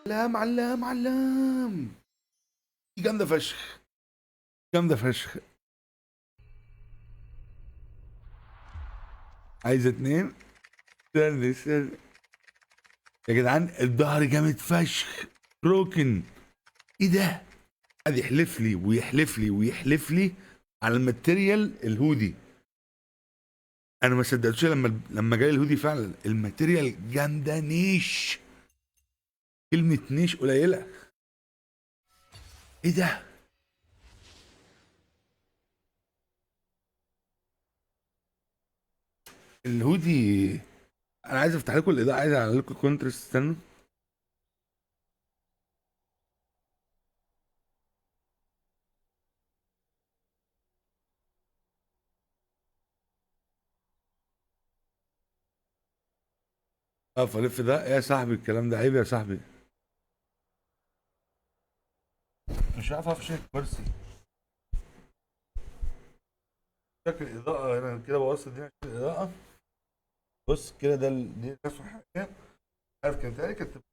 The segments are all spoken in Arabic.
علام علام علام. جامده فشخ، جامده فشخ. عايزه اتنين. استنى استنى يا جدعان، الظهر جامد فشخ. روكن. ايه ده؟ قاعد يحلف لي ويحلف لي ويحلف لي على الماتيريال الهودي. انا ما صدقتش لما جاي الهودي فعلا. الماتيريال جامده نيش. كلمه نيش قليله. ايه ده؟ الهودي. انا عايز افتح لكم الاضاءه، عايز اعمل لكم كونترست. استنوا. اه فلف ده يا صاحبي، الكلام ده عيب يا صاحبي. مش عارف افشل الكرسي. شكل الاضاءه انا كده بوظت الدنيا. شكل الاضاءه. بص كده، دي اسوء حاجه. عارف كانت هي كانت تبقى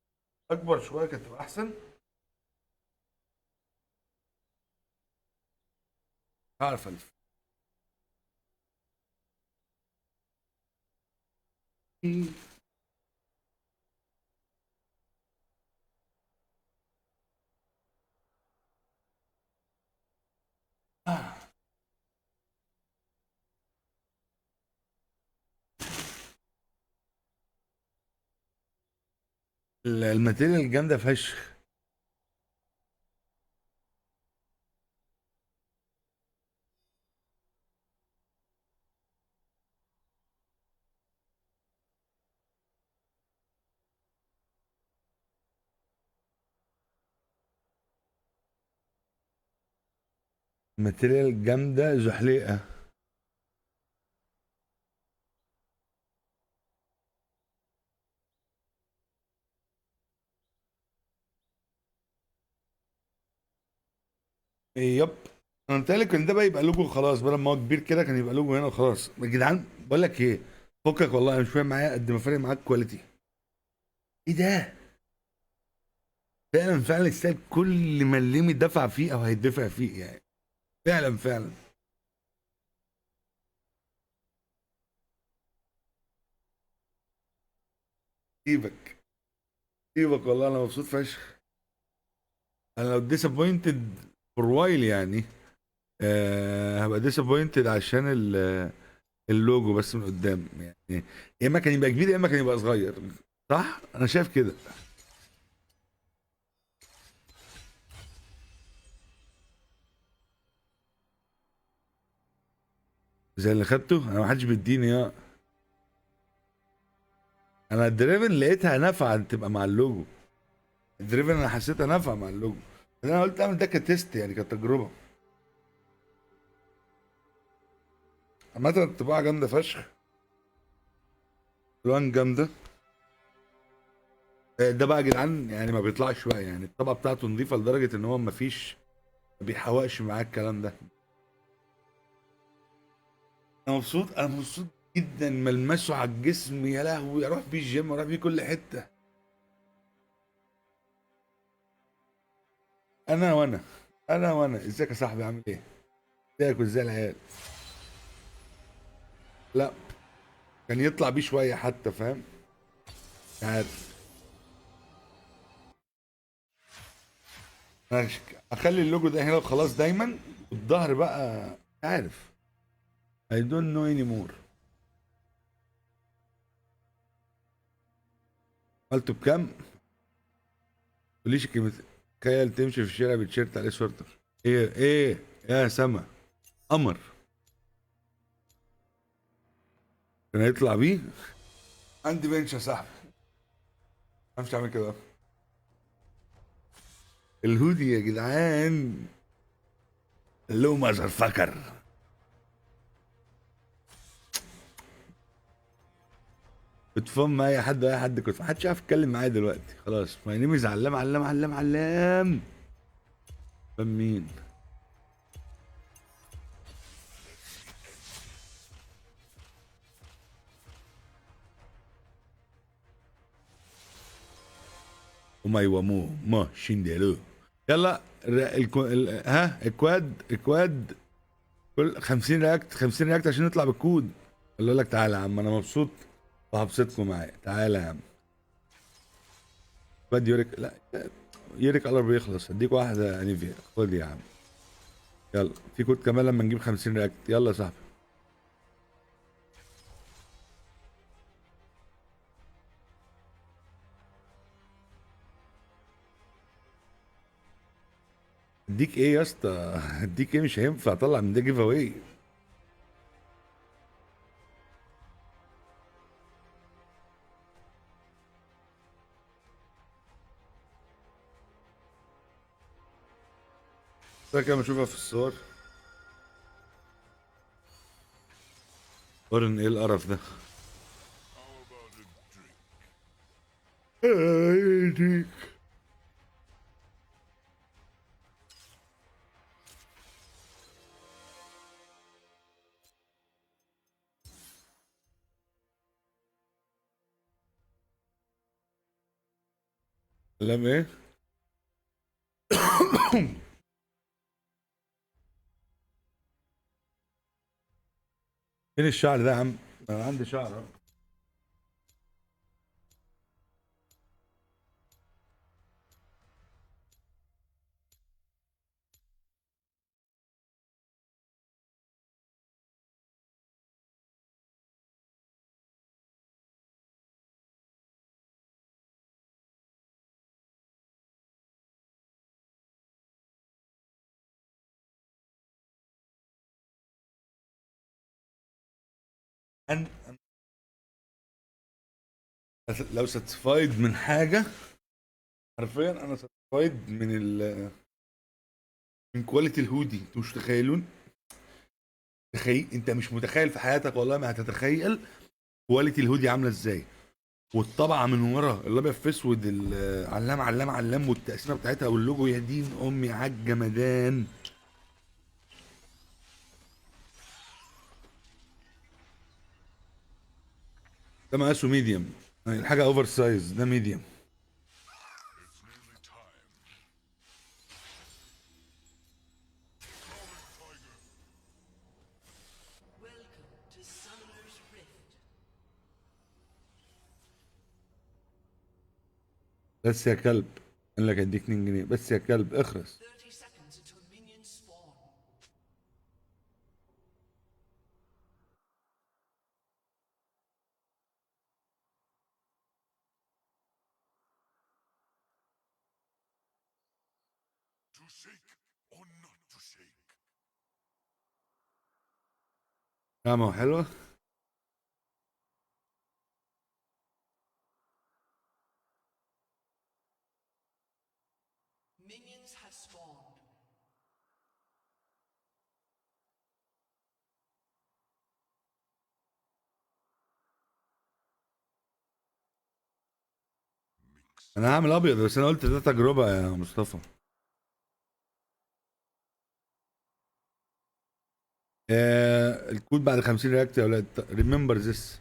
اكبر شويه، كانت تبقى احسن. عارف الف. الماتيريال جامده فشخ. الماتيريال جامده زحليقه. يب. انا قلت لك ان ده بقى يبقى لوجو خلاص، بدل ما هو كبير كده كان يبقى لوجو هنا وخلاص يا جدعان. بقول لك ايه، فكك والله، انا مش فارق معايا قد ما فارق معاك كواليتي. ايه ده؟ فعلا فعلا يستاهل كل مليم يدفع فيه او هيدفع فيه يعني. فعلا فعلا. سيبك، سيبك والله، انا مبسوط فشخ. انا لو ديسابوينتد فور وايل يعني، هبقى ديسابوينتد عشان اللوجو بس من قدام يعني. يا اما كان يبقى كبير يا اما كان يبقى صغير. صح، انا شايف كده. زي اللي خدته انا، ما حدش بيديني يا. انا الدريفن لقيتها نافعه تبقى مع اللوجو. الدريفن انا حسيتها نافعه مع اللوجو. انا قلت اعمل ده كتيست يعني، كتجربه. عامه الطباعه جامده فشخ. الوان جامده. ده بقى يا جدعان يعني ما بيطلعش بقى يعني، الطبقه بتاعته نظيفه لدرجه ان هو ما فيش، ما بيحوقش معاك الكلام ده. انا مبسوط، انا مبسوط جدا. ملمسه على الجسم يا لهوي، اروح بيه الجيم، اروح بيه كل حته. انا انا ازيك يا صاحبي، عامل ايه؟ ازيك وازاي العيال؟ لا، كان يطلع بيه شويه حتى، فاهم؟ مش عارف. انا اخلي اللوجو ده هنا وخلاص دايما. والظهر بقى مش عارف. I don't know anymore. قلت بكام؟ تقوليش كلمة. تخيل تمشي في الشارع بتيشيرت عليه سويتر. ايه ايه يا سما، قمر. كان هيطلع بيه. عندي بنش يا صاحبي، ما ينفعش اعمل كده. الهودي يا جدعان، اللو ماذر فكر. بتفهم مع اي حد، اي حد كنت محدش عارف يتكلم معايا دلوقتي. خلاص ماي نيم از علام علام علام علام. فاهم مين؟ وماي ومو ما شندلو. يلا الكواد كل 50 رياكت 50 رياكت عشان نطلع بالكود. اقول لك تعالى يا عم انا مبسوط وهبسطكم معايا. تعالى يا عم. كواد يوريك لا، يوريك قلب بيخلص. اديك واحده انيفيا. خد يا عم. يلا في كود كمان لما نجيب 50 رياكت. يلا يا صاحبي. اديك ايه يا اسطى؟ اديك ايه؟ مش هينفع اطلع من ده جيف اواي. كده بشوفها في الصور. قارن ايه القرف ده؟ كلام ايه؟ فين الشعر ده يا عم؟ انا عندي شعر اهو. أنا لو ساتسفايد من حاجه، حرفيا انا ساتسفايد من كواليتي الهودي. انتوا مش متخيلون. تخيل انت مش متخيل في حياتك والله ما هتتخيل كواليتي الهودي عامله ازاي. والطبعه من ورا الابيض في اسود، علام علام علام، والتقسيمه بتاعتها واللوجو. يا دين امي على الجمدان. ده مقاسه ميديوم. الحاجه اوفر سايز، ده ميديوم. بس يا كلب. قال لك اديك 2 جنيه بس يا كلب اخرس. نعمة حلوة. انا هعمل ابيض بس انا قلت ده تجربة يا مصطفى. الكود بعد 50 رياكت يا ولاد. ريمبر ذس.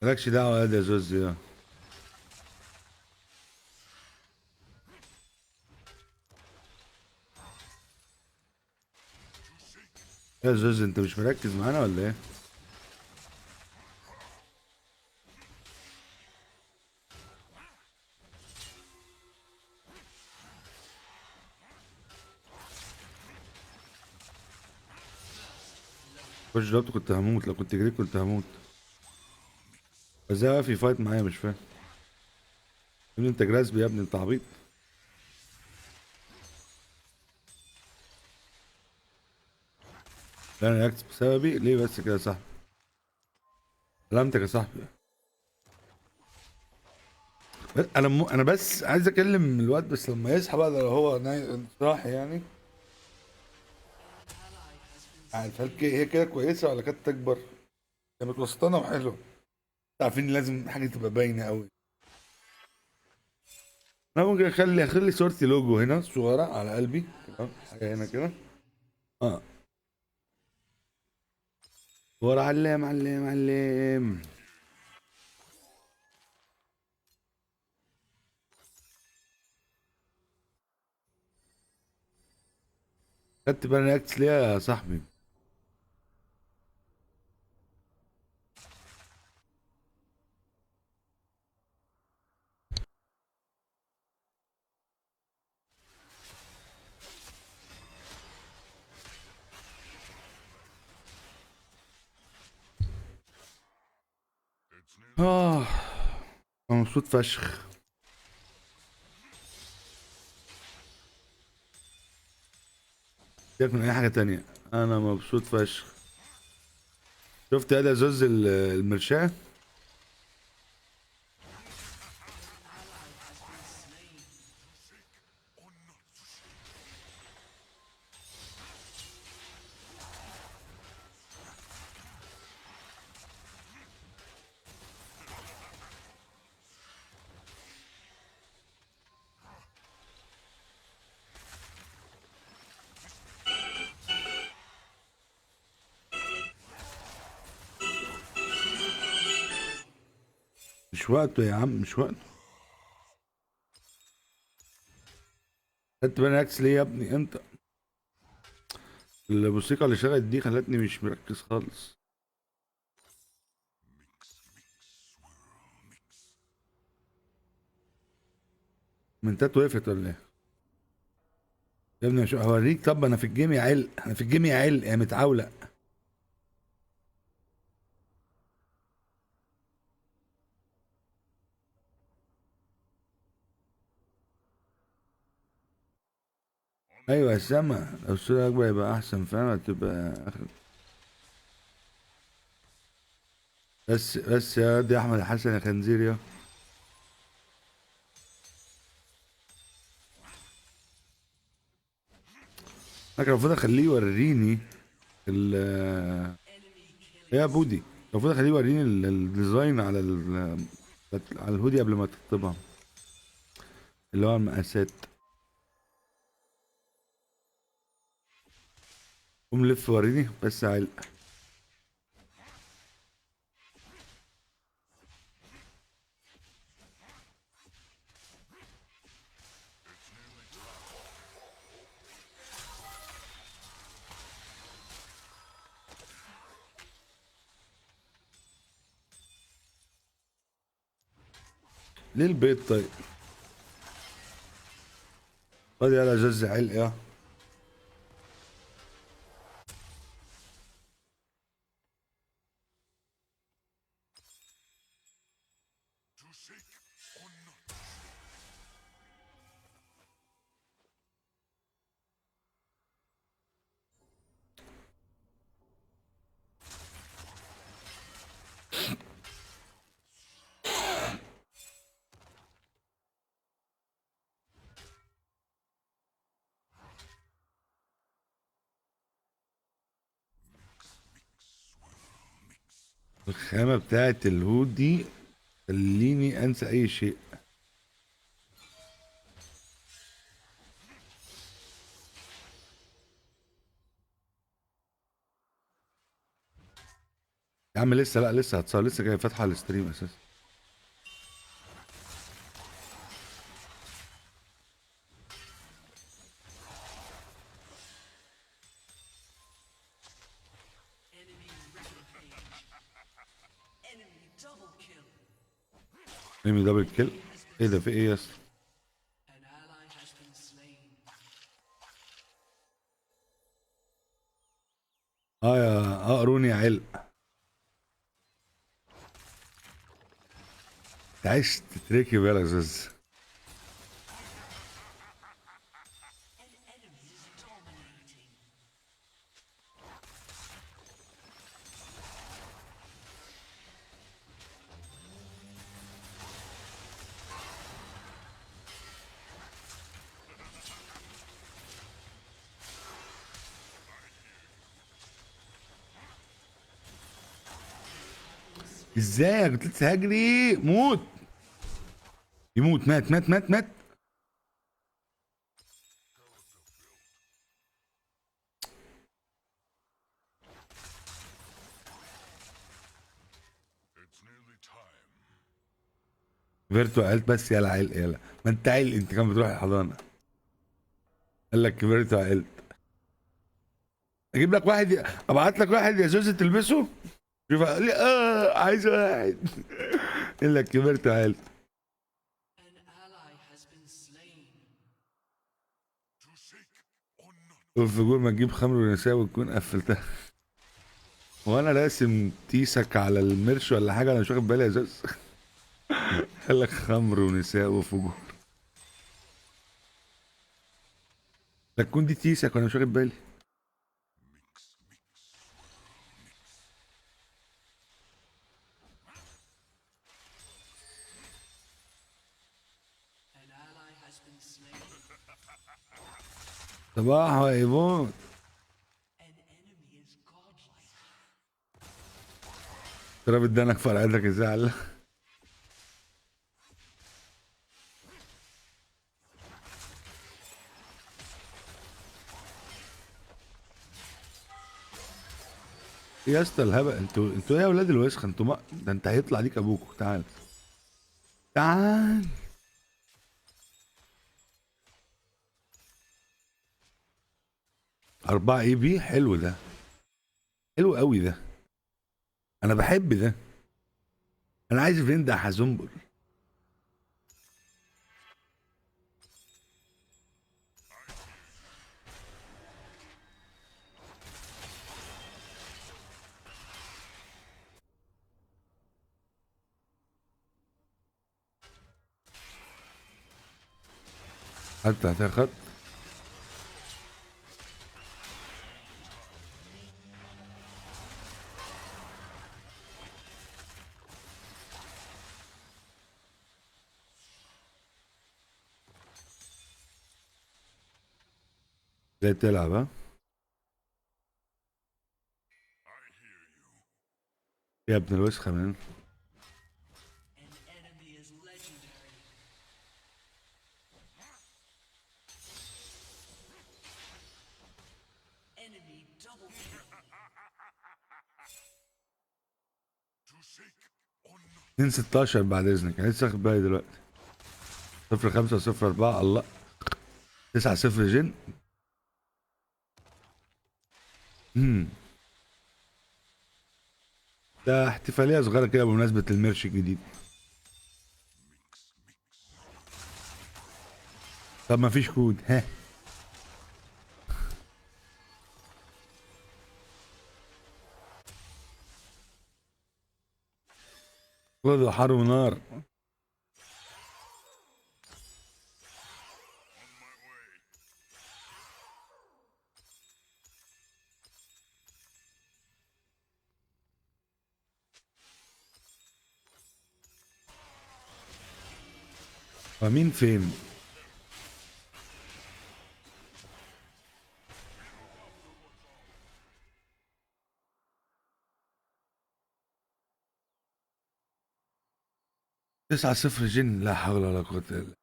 مالكش دعوة يا زوز يا. يا زوز انت مش مركز معانا ولا ايه؟ خش ضربت كنت هموت. لو كنت جريت كنت هموت. ازاي واقف يفايت معايا؟ مش فاهم. يا ابني انت جراسبي يا ابني، انت عبيط. لا انا رياكت بسببي ليه بس كده يا صاحبي؟ سلامتك يا صاحبي. انا بس عايز اكلم الواد بس لما يصحى بقى، ده لو هو صاحي يعني. عارف هل هي كده كويسه ولا كانت تكبر؟ كانت وسطانه وحلوه. عارفين لازم حاجه تبقى باينه قوي. انا ممكن اخلي صورتي لوجو هنا صغيرة على قلبي تمام؟ حاجة هنا كده. اه ورا علام علام علام. خدت بالي رياكت ليه يا صاحبي؟ اه انا مبسوط فشخ. سيبك من اي حاجة تانية، انا مبسوط فشخ. شفت يا زوز المرشاة؟ مش وقته يا عم، مش وقته. خدت بالي رياكت ليه يا ابني انت؟ الموسيقى اللي شغلت دي خلتني مش مركز خالص. منتات وقفت ولا ايه؟ يا ابني مش هوريك. طب انا في الجيم يا عل، انا في الجيم يا عل يا متعولق. ايوه يا سما، لو الصورة اكبر يبقى احسن، فاهم؟ هتبقى اخر. بس يا دي احمد حسن يا خنزير يا. انا كان المفروض اخليه يوريني ال يا بودي، كان المفروض اخليه يوريني الديزاين على على الهودي قبل ما تكتبها، اللي هو المقاسات. قوم لف وريني بس عل. ليه البيت طيب؟ خد يلا جز علق يا. الخامة بتاعت الهودي خليني انسى اي شيء. يا عم لسه، لا لسه هتصور، لسه جاي فاتحه على الستريم اساسا. انمي دبل كيل؟ ايه ده؟ في ايه يا اسطى؟ اه يا قروني يا عل. انت عايش تتركي بالك زوز. ازاي؟ كنت لسه هجري موت. يموت، مات مات مات مات. كبرت وعقلت بس يلا عيل يلا. ما انت عيل، انت كان بتروح الحضانه. قال لك كبرت وعقلت. اجيب لك واحد ابعت لك واحد يا زوزة تلبسه. شوف قال لي عايز واحد. قال لك كبرت وعقلت. والفجور ما تجيب خمر ونساء وتكون قفلتها. وانا راسم تيسك على المرش ولا حاجه، انا مش واخد بالي يا زوز. قال لك خمر ونساء وفجور. لا تكون دي تيسك وانا مش واخد بالي. صباح يا ايفون. ترى بدانك فرقتك ازاي؟ يا اسطى الهبل، انتوا ايه يا اولاد الوسخه انتوا؟ ما ده انت هيطلع ليك ابوك. تعال تعال. 4 اي بي حلو ده. حلو قوي ده. انا بحب ده. انا عايز فريند حزنبل. حتى هتاخد زي تلعب ها. يا ابن الوسخه من. اتنين 16 بعد اذنك، انا لسه واخد بالي دلوقتي. 0 5 0 4 الله. 9 0 جن. امم ده احتفاليه صغيره كده بمناسبه الميرش الجديد. طب ما فيش كود ها. خد حرب نار. ومين فين؟ 9 0 جن، لا حول ولا قوه الا بالله.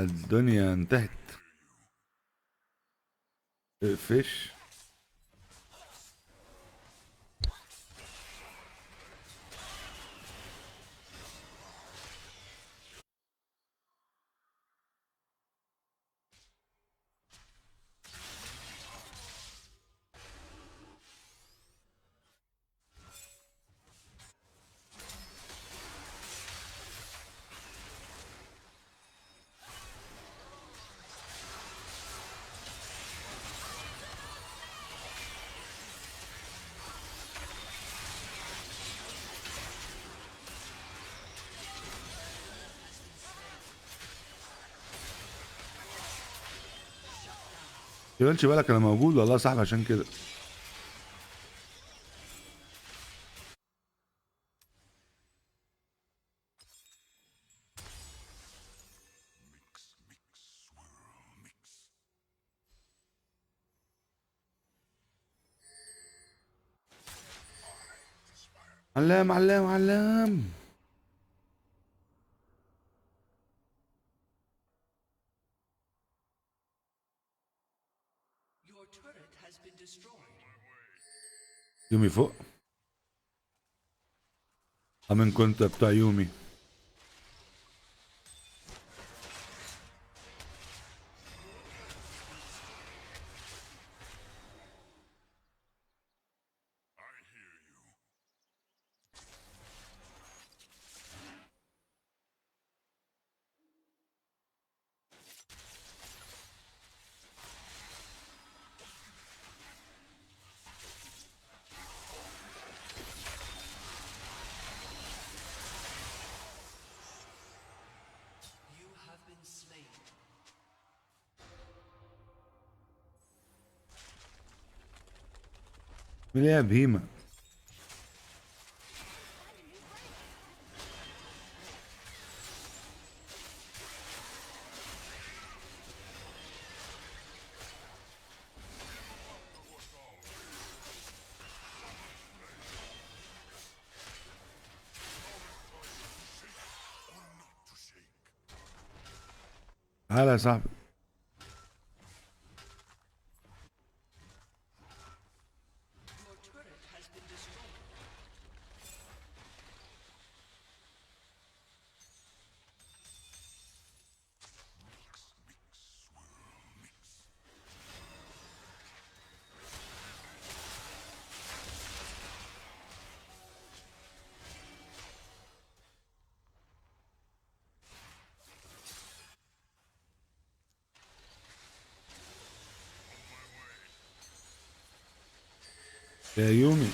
الدنيا انتهت. فيش. تقولش بالك انا موجود والله يا صاحبي عشان كده. علام علام علام. يومي فوق. من كنت بتاع يومي. ليه يا بهيمة؟ تعالى يا صاحبي. يا يومي.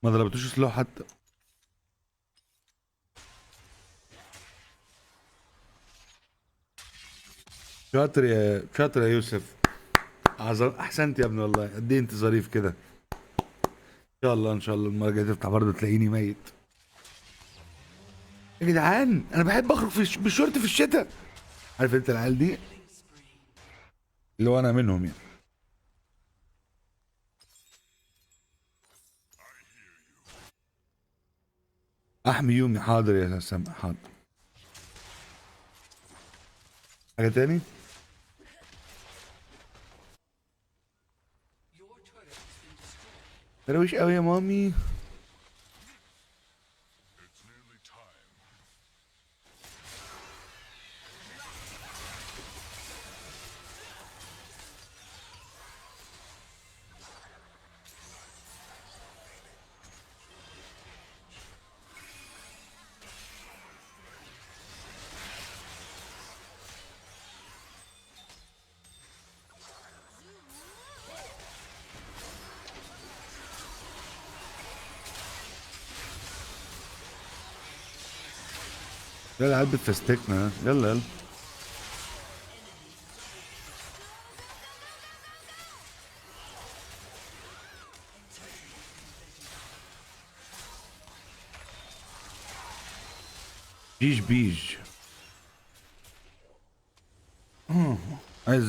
ما ضربتوش سلاح حتى. شاطر يا يوسف. احسنت يا ابني والله، قد ايه انت ظريف كده. ان شاء الله المره الجايه تفتح برضه تلاقيني ميت. يا جدعان انا بحب اخرج بالشورت في الشتاء. عارف انت العيال دي اللي هو انا منهم يعني. احمي يومي، حاضر يا سامع، حاضر. حاجه تاني؟ ترويش قوي يا مامي. يلا العيال بتفستكنا، يلا يلا. جيج بيج. عايز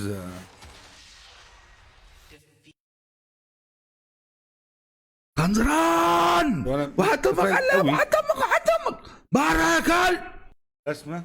خنزران. واحد امك علق، واحد امك بره يا كلب. اسمع.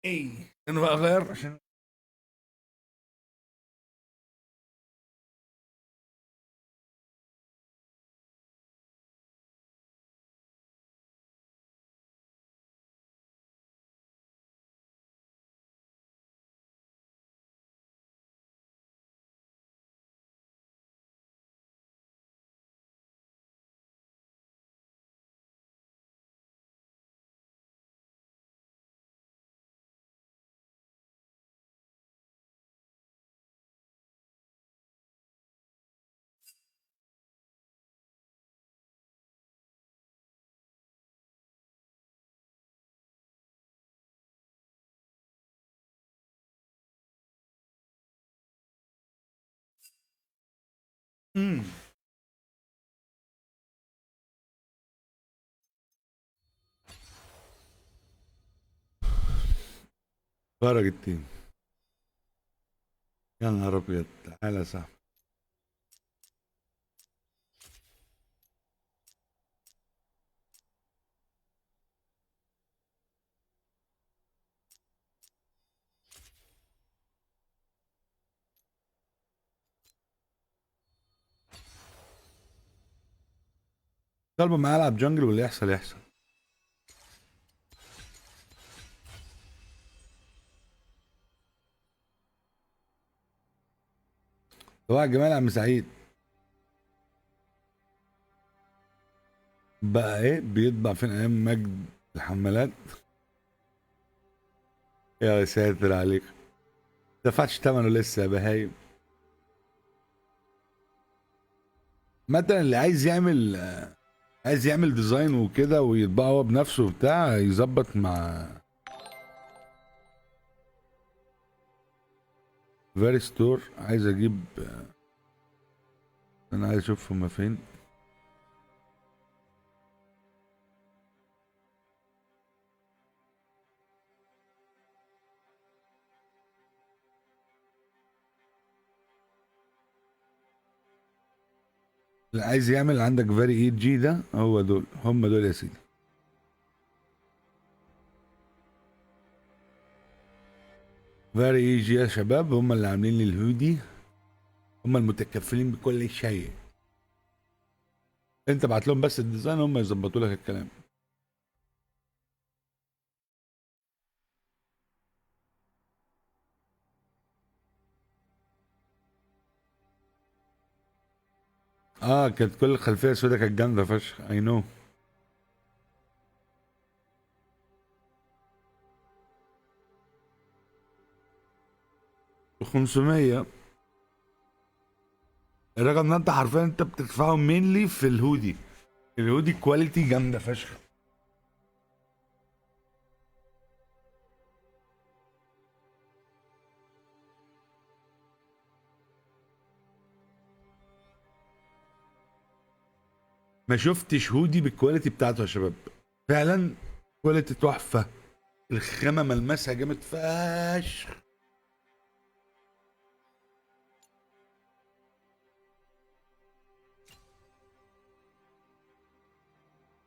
ايه انا بقى غير عشان امم خرج التيم. يا نهار ابيض، تعالى يا صاحبي. طالبه معايا العب جنجل واللي يحصل يحصل. هو يا جمال عم سعيد بقى ايه بيطبع فين ايام مجد الحمالات؟ يا ساتر عليك، دفعتش ثمنه لسه يا بهايم. مثلا اللي عايز يعمل ديزاين وكده ويطبعه هو بنفسه وبتاع، يظبط مع فيري ستور. عايز اجيب، انا عايز اشوف هما فين. اللي عايز يعمل عندك فيري اي جي ده، هو دول هم دول يا سيدي. فيري اي جي يا شباب، هم اللي عاملين لي الهودي، هم المتكفلين بكل شيء. انت بعت لهم بس الديزاين، هم يظبطوا لك الكلام. اه كانت كل الخلفيه السوداء كانت جامده فشخ، اي نو. 500. الرقم ده انت حرفيا انت بتدفعه مينلي في الهودي. الهودي كواليتي جامده فشخ. ما شفتش هودي بالكواليتي بتاعته يا شباب، فعلا كواليتي تحفه. الخامه ملمسها جامد فشخ.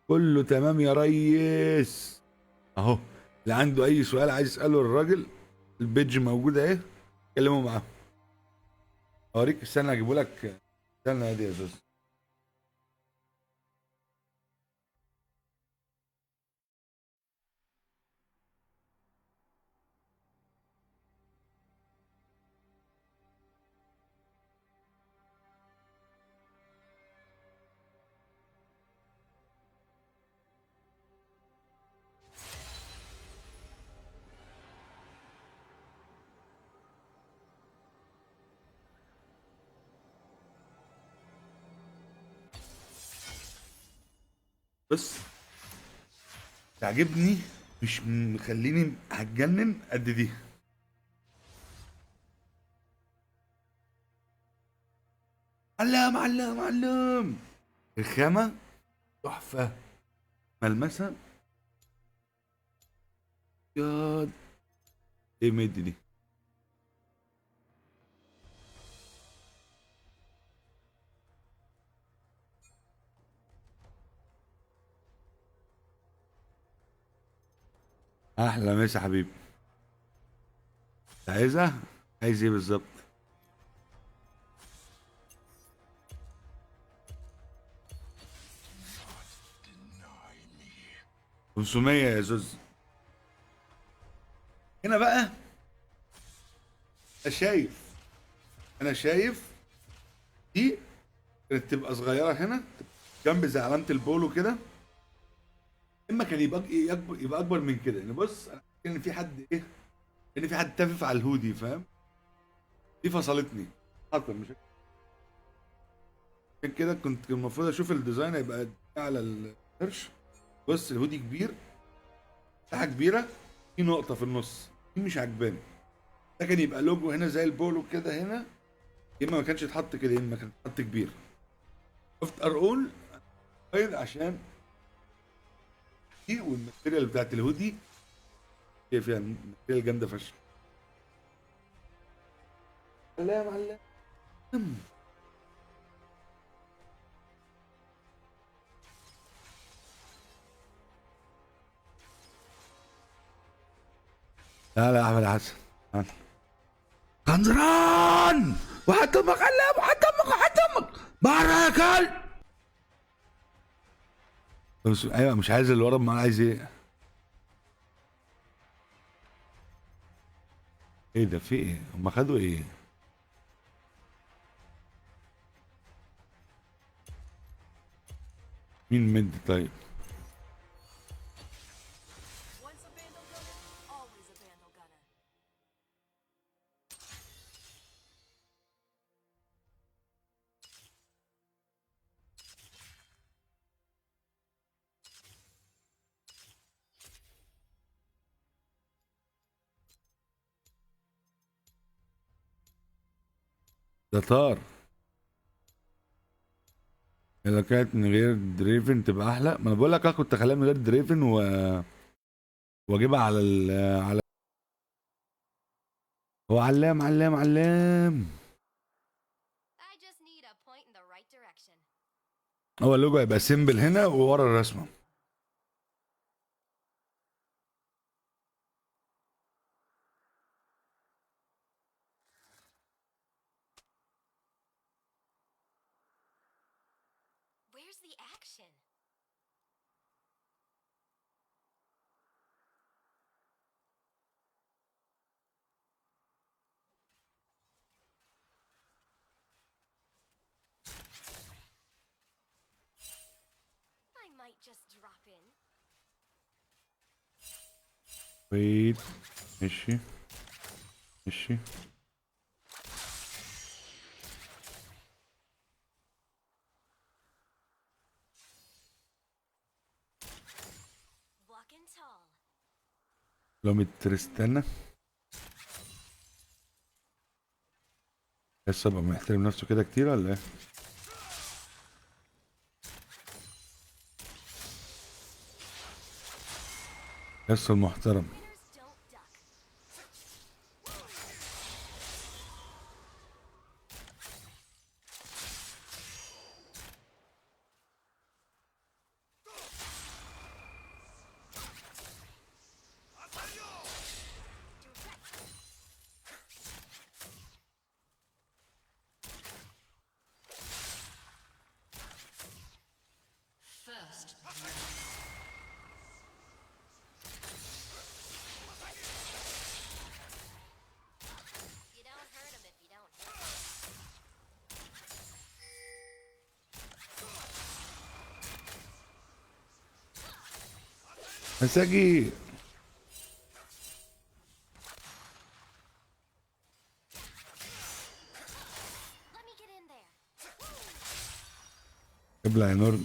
كله تمام يا ريس. اهو، اللي عنده اي سؤال عايز يساله الراجل، البيج موجوده اهي، كلموا معاه. اوريك، استنى اجيبه لك. استنى يا دي يا زوز. بص، تعجبني، مش مخليني هتجنن قد دي. علام علام علام. الخامة تحفة، ملمسها ياض. ايه ميد دي؟ احلى مسا حبيبي. عايزها؟ عايز ايه بالظبط؟ 500 يا زوز. هنا بقى، انا شايف انا شايف دي كانت تبقى صغيرة هنا جنب زي علامة البولو كده. اما كان يبقى اكبر من كده يعني. بص انا حاسس ان في حد ايه، ان في حد تافف على الهودي، فاهم؟ دي فصلتني حصل مش عشان كده. كنت المفروض اشوف الديزاين هيبقى قد إيه على القرش. بص الهودي كبير، مساحه كبيره، في نقطه في النص دي مش عجباني. ده كان يبقى لوجو هنا زي البولو كده هنا، يا اما ما كانش يتحط كده، يا اما كان يتحط كبير. شفت ارقول غير عشان دي، والماتيريال بتاعت الهودي هي فيها ماتيريال جامده فشخ. لا يا معلم. لا لا يا احمد حسن، خنزران، وحد امك علام، وحد امك، وحد امك بره يا كلب. بس ايوه مش عايز اللي ورا، ما عايز ايه؟ ايه ده؟ في ايه؟ هم خدوا ايه؟ مين مد طيب؟ Once a vandal gunner, always a vandal gunner. ده طار. لو كانت من غير دريفن تبقى احلى. ما انا بقول لك كنت اخليها من غير دريفن واجيبها على على. هو علام علام علام. I just need a point in the right direction. هو اللوجو هيبقى سيمبل هنا وورا الرسمه. Where's the action? I might just drop in. ويت. ماشي ماشي. Walking tall. لو مترستنة لسه بقى محترم نفسه كده كتير ولا ايه؟ لسه المحترم. Winners don't duck. First, You don't hurt him if you don't hit him. مساجي. Let me get in there. ابلع يا نور.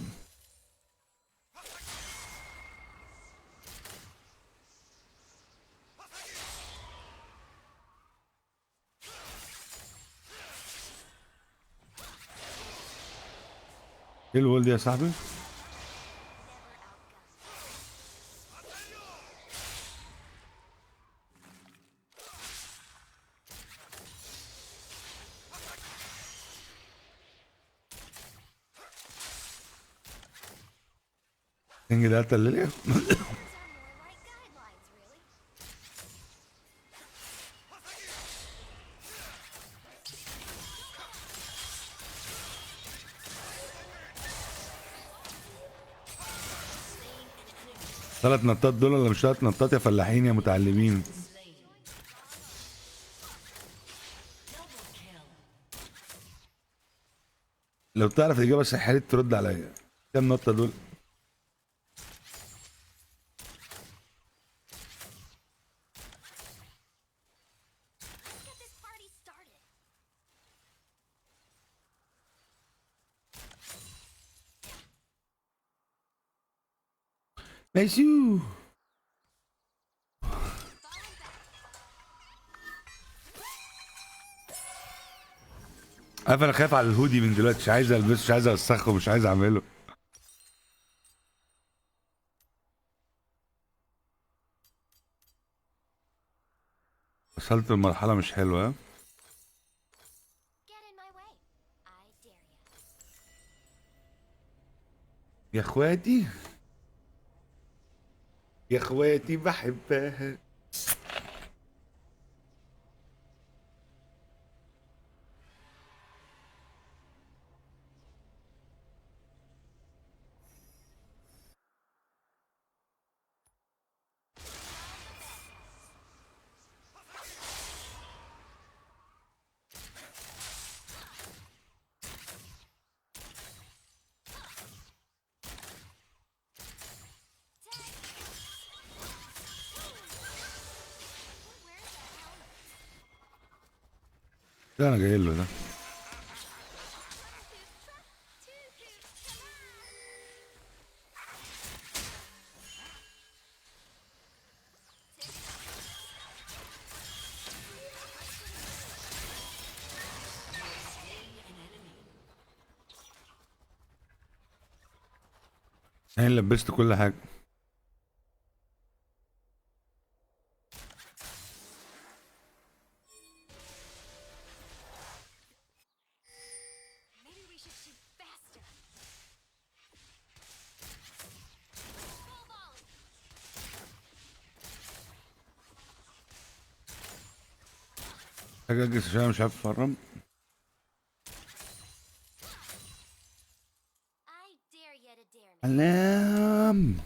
ايه الول دي يا صاحبي؟ Never outgunned. تنجي ده الليلة. Those are more like guidelines, really. ثلاث نطات دول ولا مش ثلاث نطات يا فلاحين يا متعلمين؟ slain. Double kill. لو تعرف الاجابه الصحيحه دي ترد عليا. كام نطه دول؟ Let's get this party started. ماشي. Falling back. عارف انا خايف على الهودي من دلوقتي، مش عايز البسه، مش عايز اوسخه، مش عايز اعمله. وصلت لمرحلة مش حلوة. Get in my way. I dare you. يا اخواتي، يا اخواتي بحبها. ده انا جاي له ده. يعني لبست كل حاجة. Maybe we should shoot faster. Full volley. حاجة اجلس عشان أنا مش عارف اتفرم. I dare you to dare me. علام.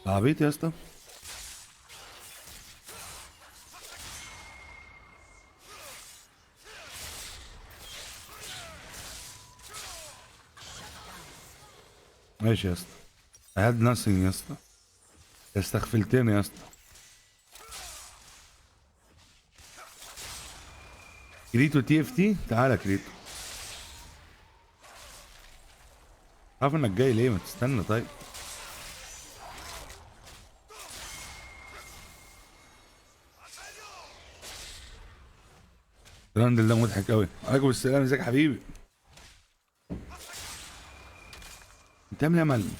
عبيط يا اسطى. ماشي يا اسطى. I had nothing يا اسطى. استغفلتني يا اسطى. كريتو تي اف تي، تعالى كريتو. عارف انك جاي ليه؟ ما تستنى طيب. الراندل ده مضحك قوي. عليكم السلام، ازيك يا حبيبي؟ انت عامل ايه يا معلم؟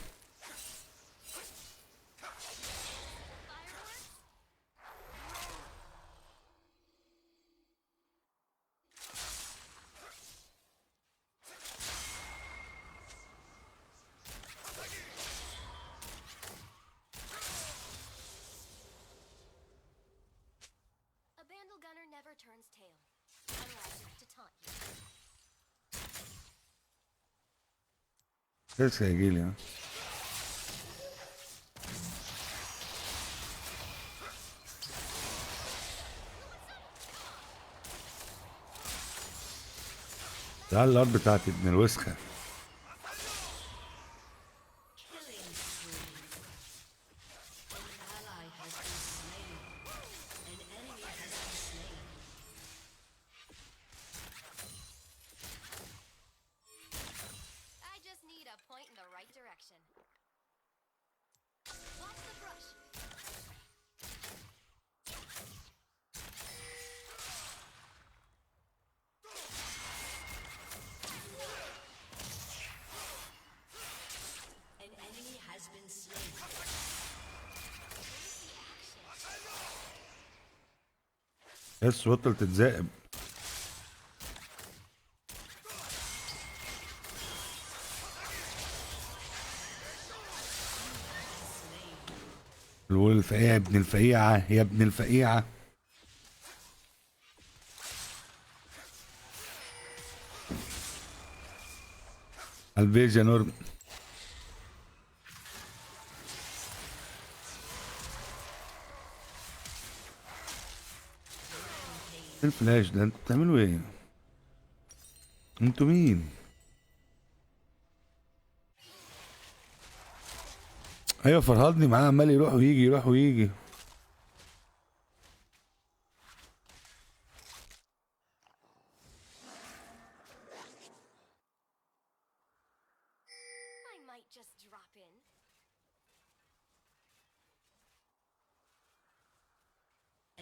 A Bandle Gunner never turns tail. Unless it's to taunt you. لسه هيجي لي ها. تعال الارض بتاعتي ابن الوسخه. Killing spree. An ally has been slain. An enemy has been slain. I just need a point in the right direction. Watch the brush. An enemy has been slain. بس بطل تتذائب. الفقيعة يا ابن الفقيعة، يا ابن الفقيعة. البيج يا نور. الفلاش ده انتوا بتعملوا ايه؟ انتوا مين؟ ايوه فرهدني معاه، عمال يروح ويجي يروح ويجي. won't just drop in.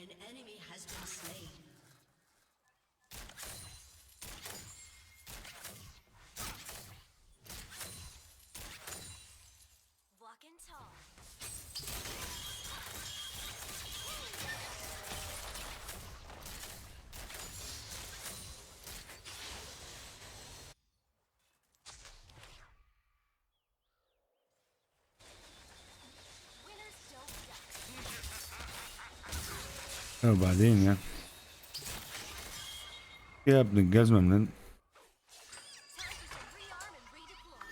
An enemy has been slain. Walking tall. Winners don't duck. وبعدين يعني يا ابن الجزمة من Time to rearm and redeploy.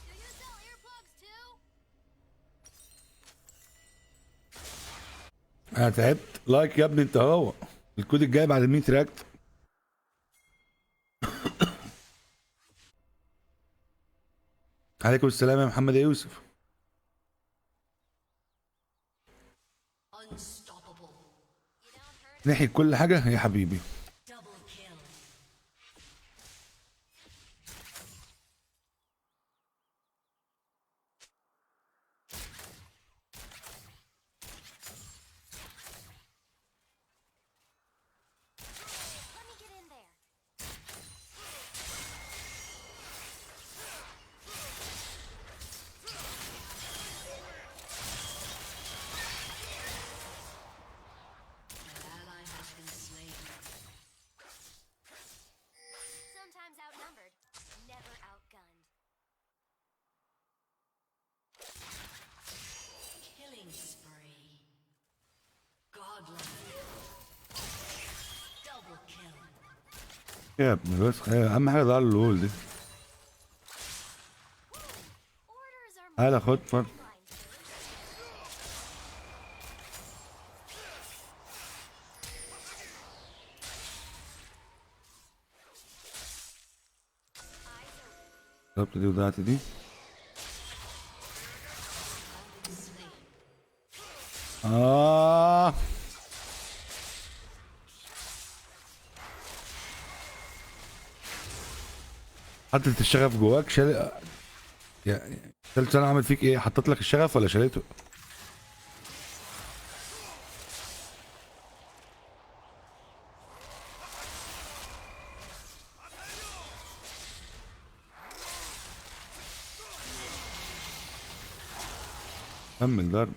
Do you sell earplugs too? انا تعبت. لايك يا ابني انت هو الكود الجاي بعد 100 رياكت. عليكم السلام يا محمد يا يوسف. Unstoppable. You don't hurt. ناحية كل حاجة يا حبيبي. Double kill. Let me get in there. An ally has been slain. Sometimes outnumbered, never outgunned. Killing spree. Godlike. Double kill. يا ابني بس اهم حاجة ضل الهول دي. Orders are تعالى more خد than فرق. deadlines. Eyes open. ضربت دي وضيعت دي. آه حطت الشغف جواك شلت انا عمل فيك ايه؟ حطيت لك الشغف ولا شليته؟ كمل ضرب.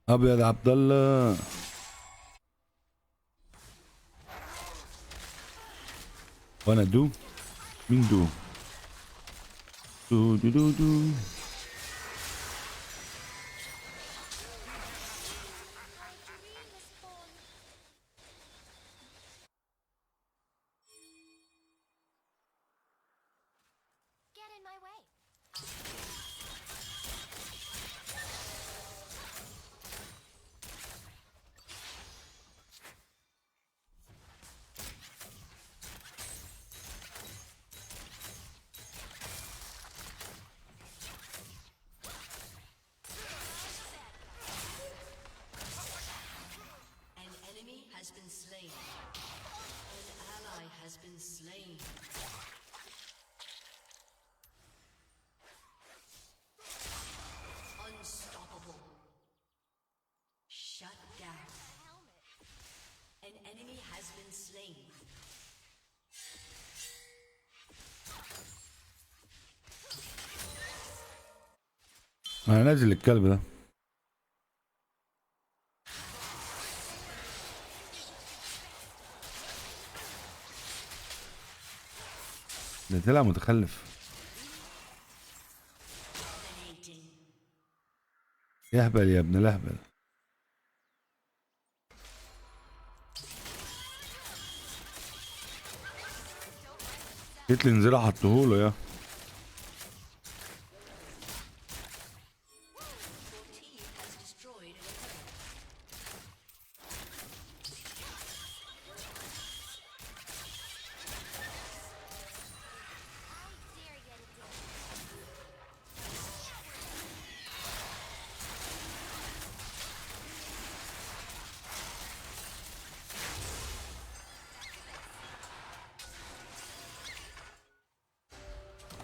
ابيض عبد الله. وانا دو مين دو دو دو دو دو Get in my way. An enemy has been slain. An ally has been slain. Unstoppable. Shut down. Helmet. An enemy has been slain. انا نازل الكلب ده. ده طلع متخلف. Dominating. يهبل يا ابن الاهبل. جيت لي نزيل حطهوله يا Your team has destroyed an opponent. I dare you to do it.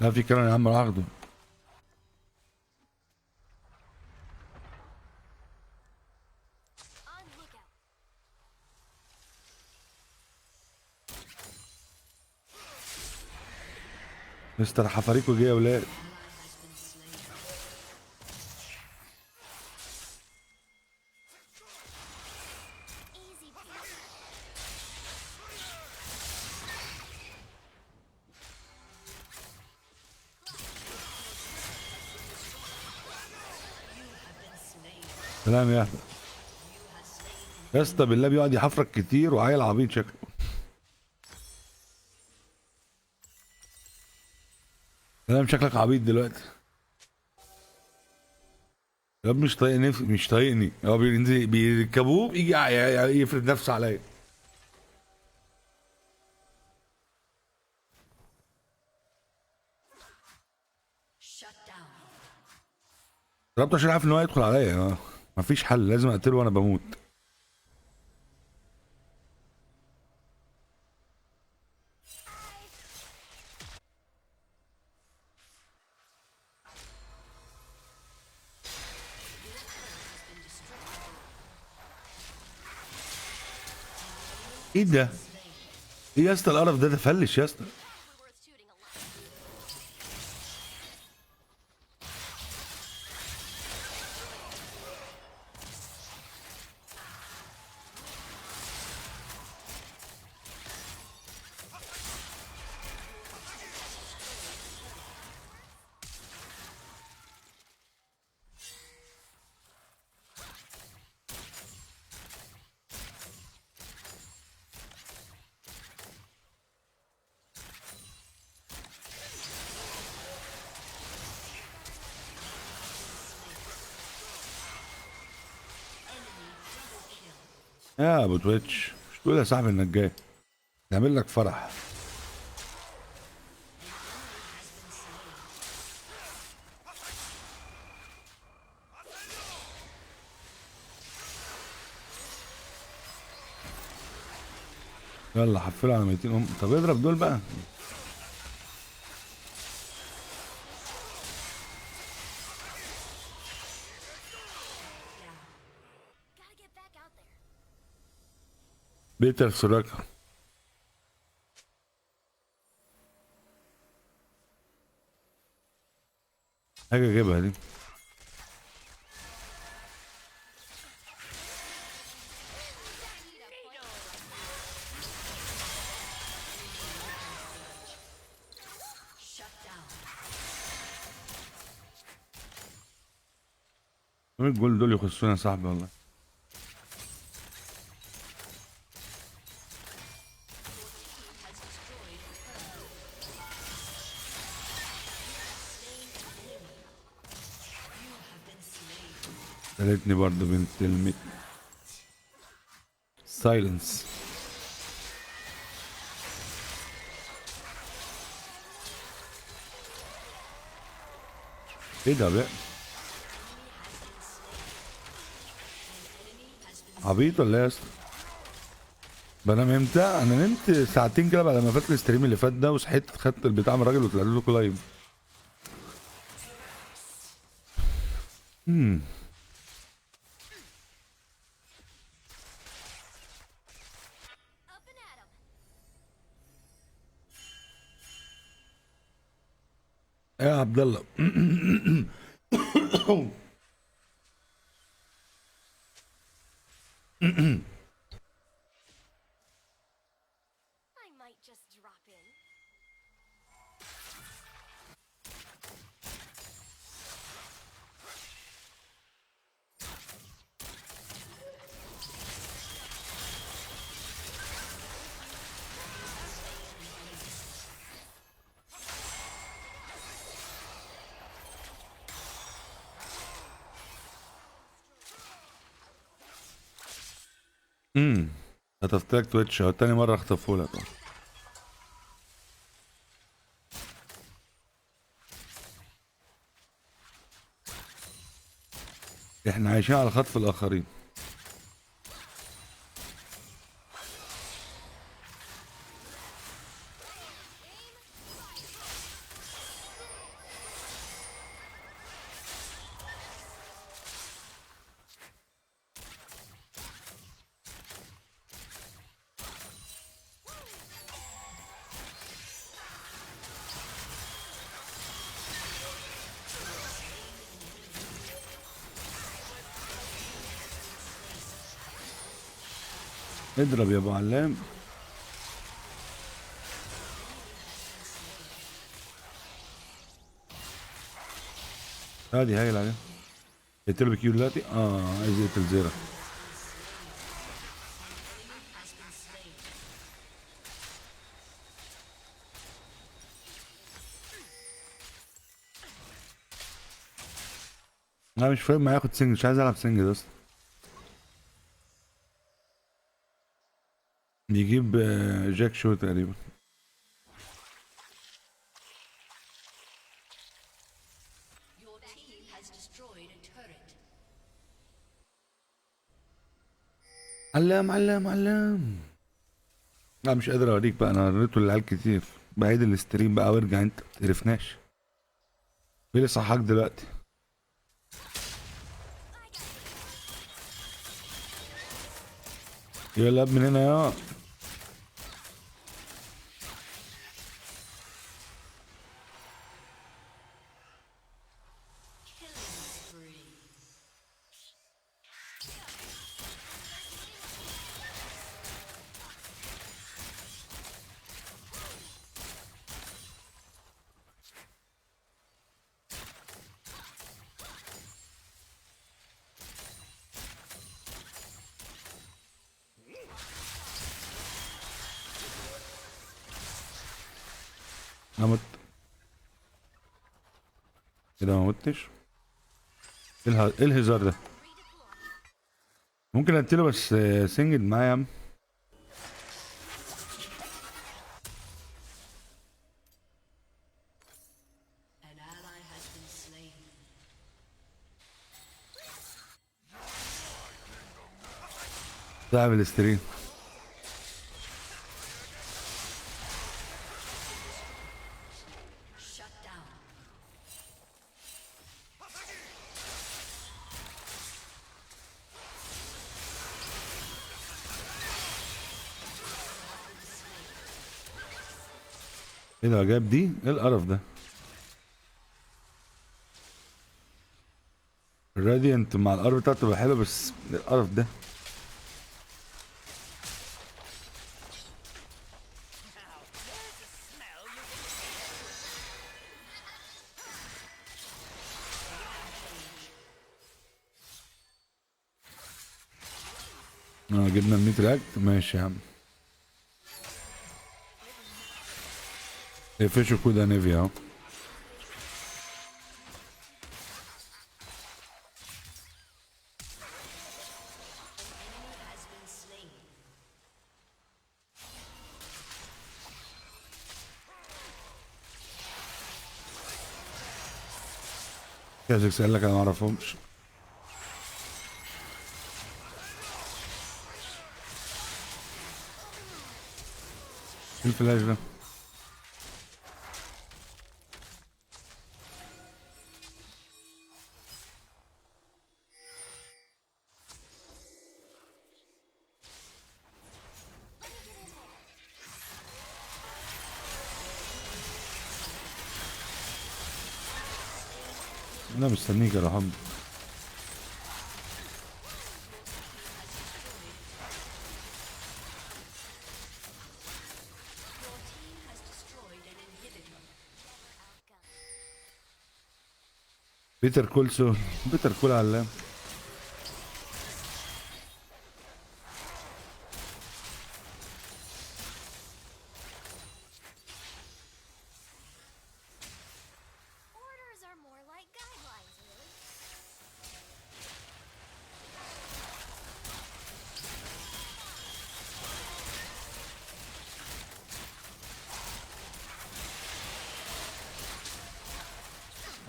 لا في كلام يا عم، راح اخده. On lookout. مستر حفاريكو جه يا ولاد. Easy peasy. سلام يا احمد. يا اسطى بالله بيقعد يحفرك كتير وعيل عبيط شكله. سلام شكلك عبيط دلوقتي. يا ابني مش طايقني، مش طايقني، هو بينزل بيركبوه يجي يفرد نفسه عليا. Shut down. ضربته عشان عارف ان هو يدخل عليا. مفيش حل، لازم اقتله وانا بموت. ايه ده؟ ايه يا اسطى القرف ده فلش يا اسطى. Probably worth shooting a lot. يا ابو تويتش مش تقول يا صاحبي انك جاي نعمل لك فرح. يلا حفله على 200 طب اضرب دول بقى. Gotta get back out there. بيتر سوراكا. حاجه اجيبها دي. Shut down. الجول دول يخصونا يا صاحبي والله. قالتني برضه بنت الميت. سايلنس. ايه ده بقى؟ عبيط ولا ايه يا اسطى؟ بنام امتى؟ انا نمت ساعتين كده بعد ما فات الاستريم اللي فات ده، وصحيت خدت البتاع من الراجل وطلعت لكم لايف. Up and at 'em. يا عبد الله. I might just drop in. خطفت لك تويتش اهو، تاني مرة اخطفه لك اهو. احنا عايشين على خطف الاخرين. اضرب يا ابو علام. عادي هايل عليه. يقتله بكيو دلوقتي. عايز يقتل زيرة. انا مش فاهم، ما ياخد سنجل، مش عايز العب سنجل اصلا. يجيب جاك شو تقريبا. Your team has destroyed a turret. علام علام علام. لا مش قادر اوريك بقى، انا وريته للعيال كتير. بعيد الاستريم بقى وارجع، انت متقرفناش. ايه اللي صحاك دلوقتي؟ يلا من هنا يا. Killing spree. انا مت. كده ما متش. ايه الهزار ده؟ ممكن اقتله بس سنجد معايا يا عم. An ally has been slain. صاحب الاستريم. Shut down. ايه ده جاب دي؟ ايه القرف ده؟ الراديانت مع الار بتاعته تبقى حلوه، بس القرف ده. جبنا الميت راكت، ماشي يا عم. اقفشوا كده نيفيا اهو. Has been slain. كازكس قال لك انا ما اعرفهمش. ايه الفلاش ده؟ انا مستنيك يا رحمة. Your team has destroyed an inhibitor. بيتر كول سول. بيتر كول علام. Orders are more like guidelines, really.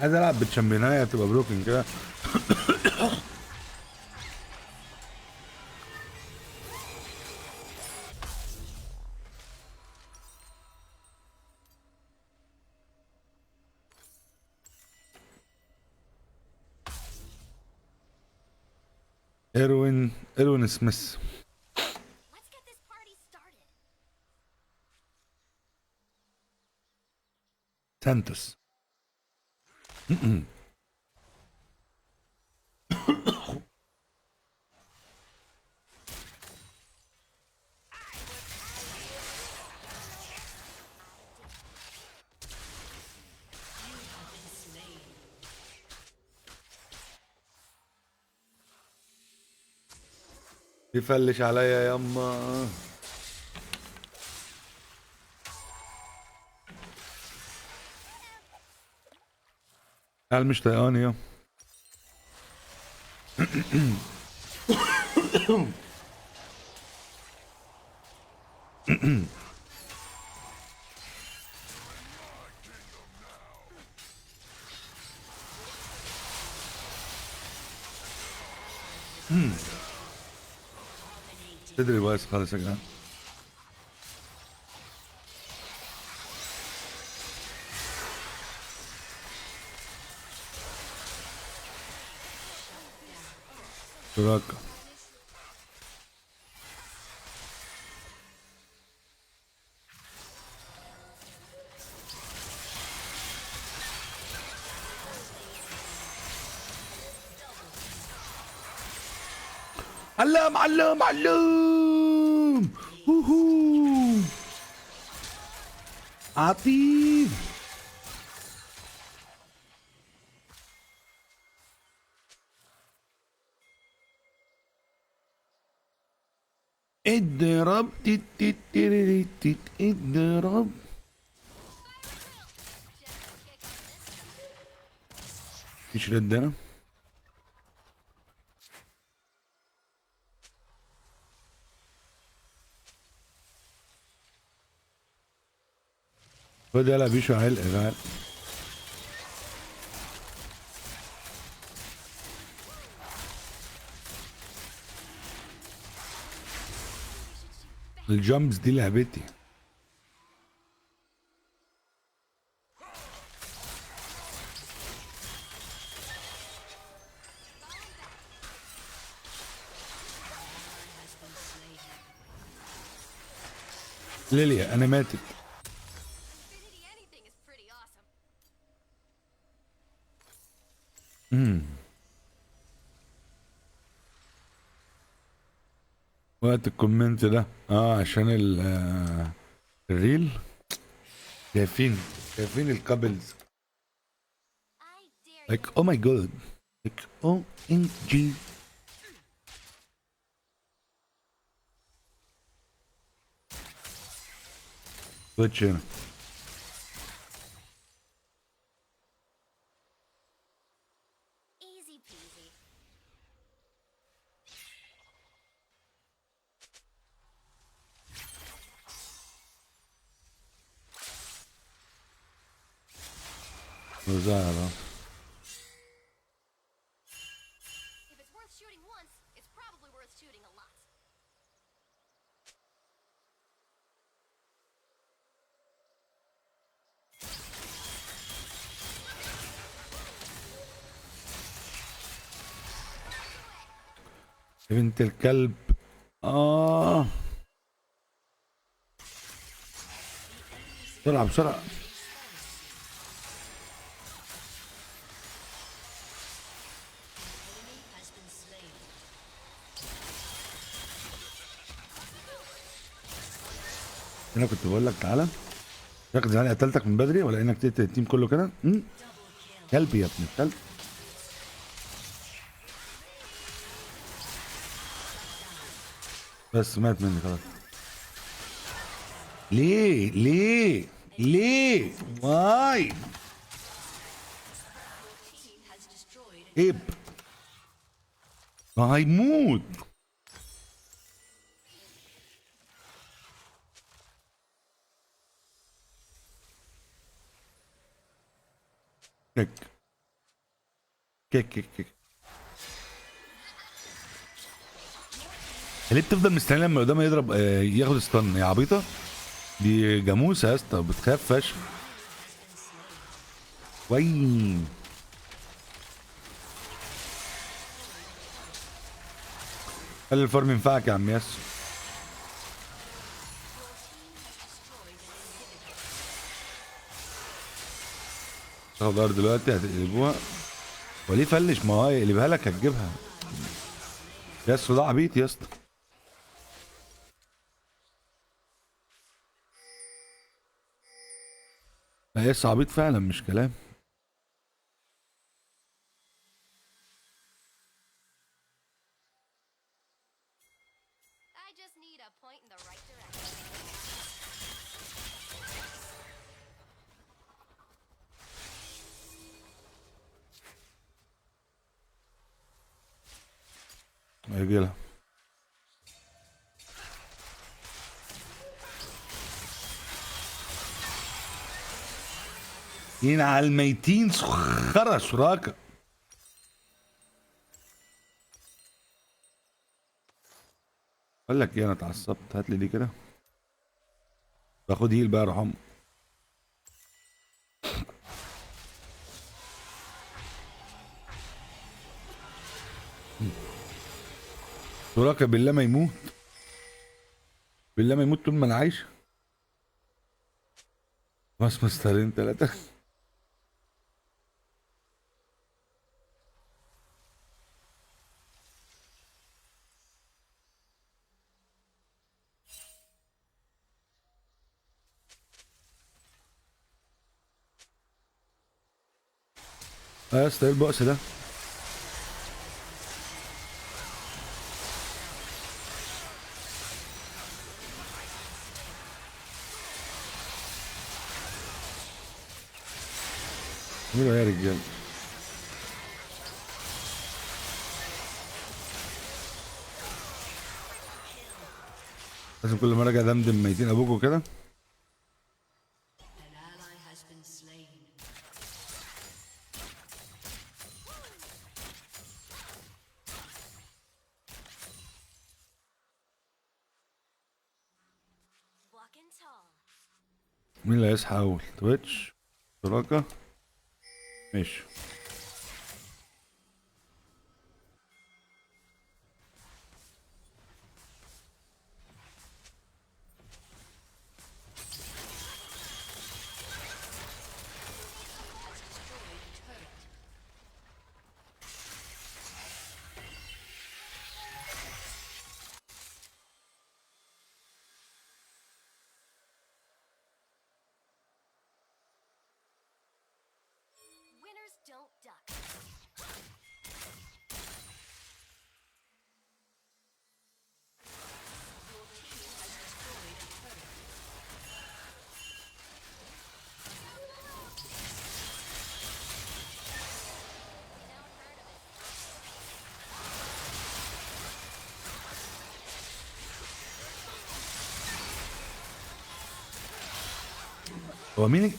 عايز العب بالشامبيونايه تبقى بروكن كده. ايروين سميث. Let's get this party started. سانتوس. يفلش عليا يما. قال مش طيقاني يا. تدري بايظ خالص يا جدعان. سوراكا. علام علام علام. هوهو. عطيف. اضرب تيت تيت تيريري تيت اضرب. مفيش رد هنا. خد يلا بيشو علق غال. الجامبس دي لعبتي. ليليا انا ماتت. Infinity anything is pretty awesome. وقت الكومنت ده عشان الريل. شايفين الكابلز. I dare like oh my god. like OMG. خدش هنا. easy peasy. وزارة. If it's worth shooting once, it's probably worth shooting a lot. يا بنت الكلب. بسرعة بسرعة. has been slain. انا كنت بقول لك تعالى. ركز علي قتلتك من بدري ولا انك تقتل التيم كله كده. كلب يا ابن الكلب. بس مات مني خلاص. ليه واي. Has destroyed عيب. ما هيموت. كيك كيك كيك كيك. ليه بتفضل مستني لما قدامها يضرب ياخد ستان يا عبيطه. دي جاموسه يا اسطى بتخاف فشخ. وين. خلي الفارم ينفعك يا عم ياسر. تاخد ارض دلوقتي هتقلبوها. وليه فلش ما هو يقلبها لك هتجيبها. ياسر ده عبيط يا اسطى. لا ياسر عبيط فعلا مش كلام. هيجي لها. على الميتين خرا سراكة. اقول لك ايه، انا اتعصبت. هات لي دي كده، باخد هيل بقى ارحم. سراكة بالله ما يموت، بالله ما يموت طول ما انا عايش. بس مسترين ثلاثة. اه يا اسطى، ايه البؤس ده؟ اعملوا ايه يا رجال؟ لازم كل مرة اجي ادمدم ميتين ابوكوا كده. An ally has been slain. Walking tall. مين اللي هيصحى اول؟ تويتش، سراكة، ماشي. Winners don't duck. Never heard of it. هو مين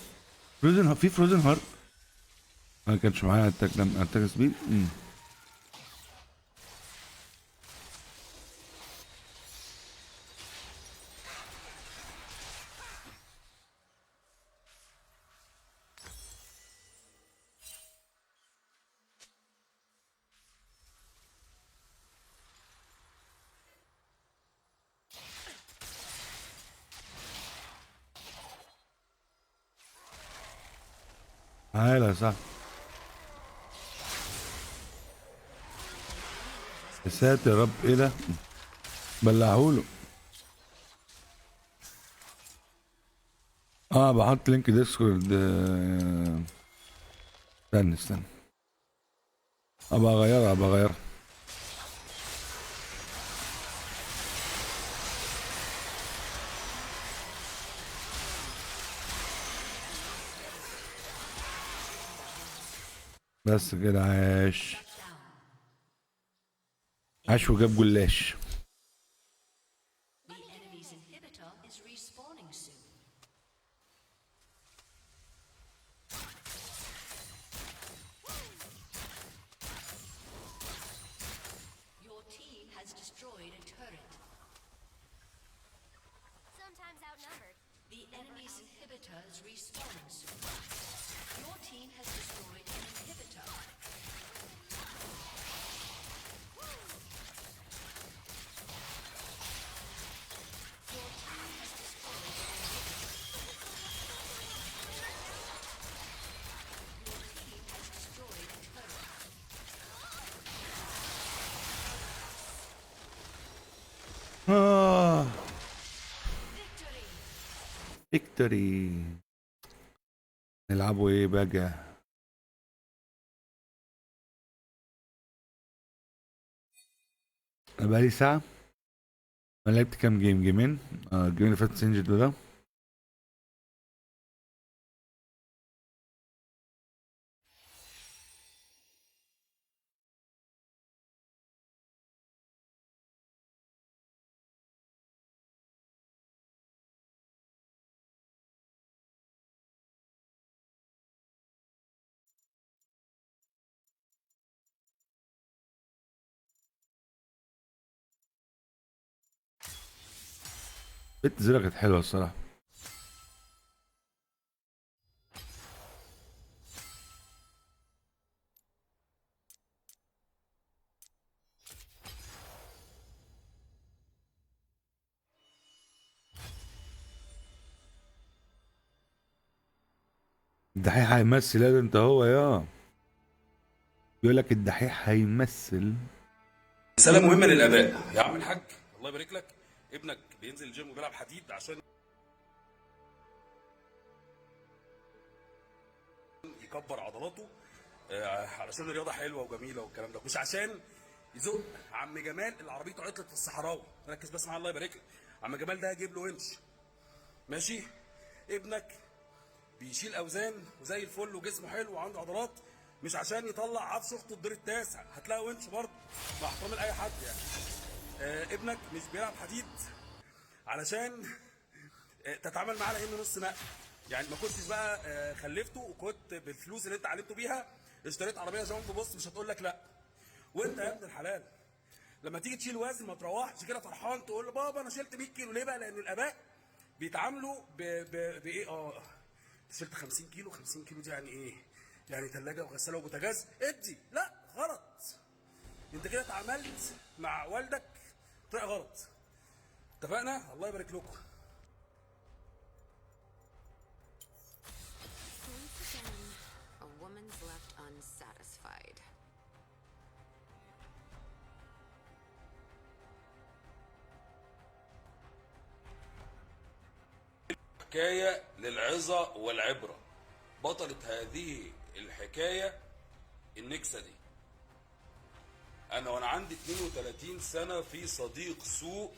فروزن؟ في فروزن هارت؟ انا ما كانش معايا اتاك، لما اتاك سبيد. تعالى صح. يا ساتر يا رب، ايه ده؟ بلعهوله. اه بحط لينك ديسكورد. استنى استنى، ابقى اغيرها ابقى اغيرها. بس كده، عاش عاش وجاب جلاش. The enemy's inhibitor is respawning soon. Your team has destroyed a turret. Sometimes outnumbered. The enemy's inhibitor is respawning soon. Your team has destroyed an inhibitor. اه Victory! فيكتوري. نلعبوا ايه بقى؟ انا بقالي ساعة. انا لعبت كام جيم؟ جيمين. الجيم اللي فات سنجد ده. بنت زيرة كانت حلوه الصراحه. الدحيح هيمثل يا ده انت هو يا. يقول لك الدحيح هيمثل. رسالة مهمة للآباء يا عم الحاج، الله يبارك لك. ابنك بينزل الجيم وبيلعب حديد عشان يكبر عضلاته، علشان الرياضة حلوة وجميلة والكلام ده، مش عشان يزق عم جمال اللي عربيته عطلت في الصحراوي. ركز بس معايا الله يبارك لك. عم جمال ده هجيب له ونش ماشي. ابنك بيشيل اوزان وزي الفل وجسمه حلو وعنده عضلات، مش عشان يطلع عفش اخته الدور التاسع. هتلاقي ونش برضه مع احترامي لاي حد يعني. ابنك مش بيلعب حديد علشان تتعامل معاه على انه نص نقل. يعني ما كنتش بقى خلفته وكنت بالفلوس اللي انت علمته بيها اشتريت عربيه جامبو، بص مش هتقول لك لا. وانت يا ابن الحلال لما تيجي تشيل وزن ما تروحش كده فرحان تقول له بابا انا شلت 100 كيلو. ليه بقى؟ لان الاباء بيتعاملوا بايه؟ شلت 50 كيلو. 50 كيلو دي يعني ايه؟ يعني ثلاجه وغساله وبوتاجاز. ادي لا غلط. انت كده اتعاملت مع والدك طريقه غلط. اتفقنا؟ الله يبارك لكم. Once again, a woman's left unsatisfied. حكايه للعظه والعبره. بطلة هذه الحكايه النكسه دي. انا وانا عندي 32 سنه في صديق سوء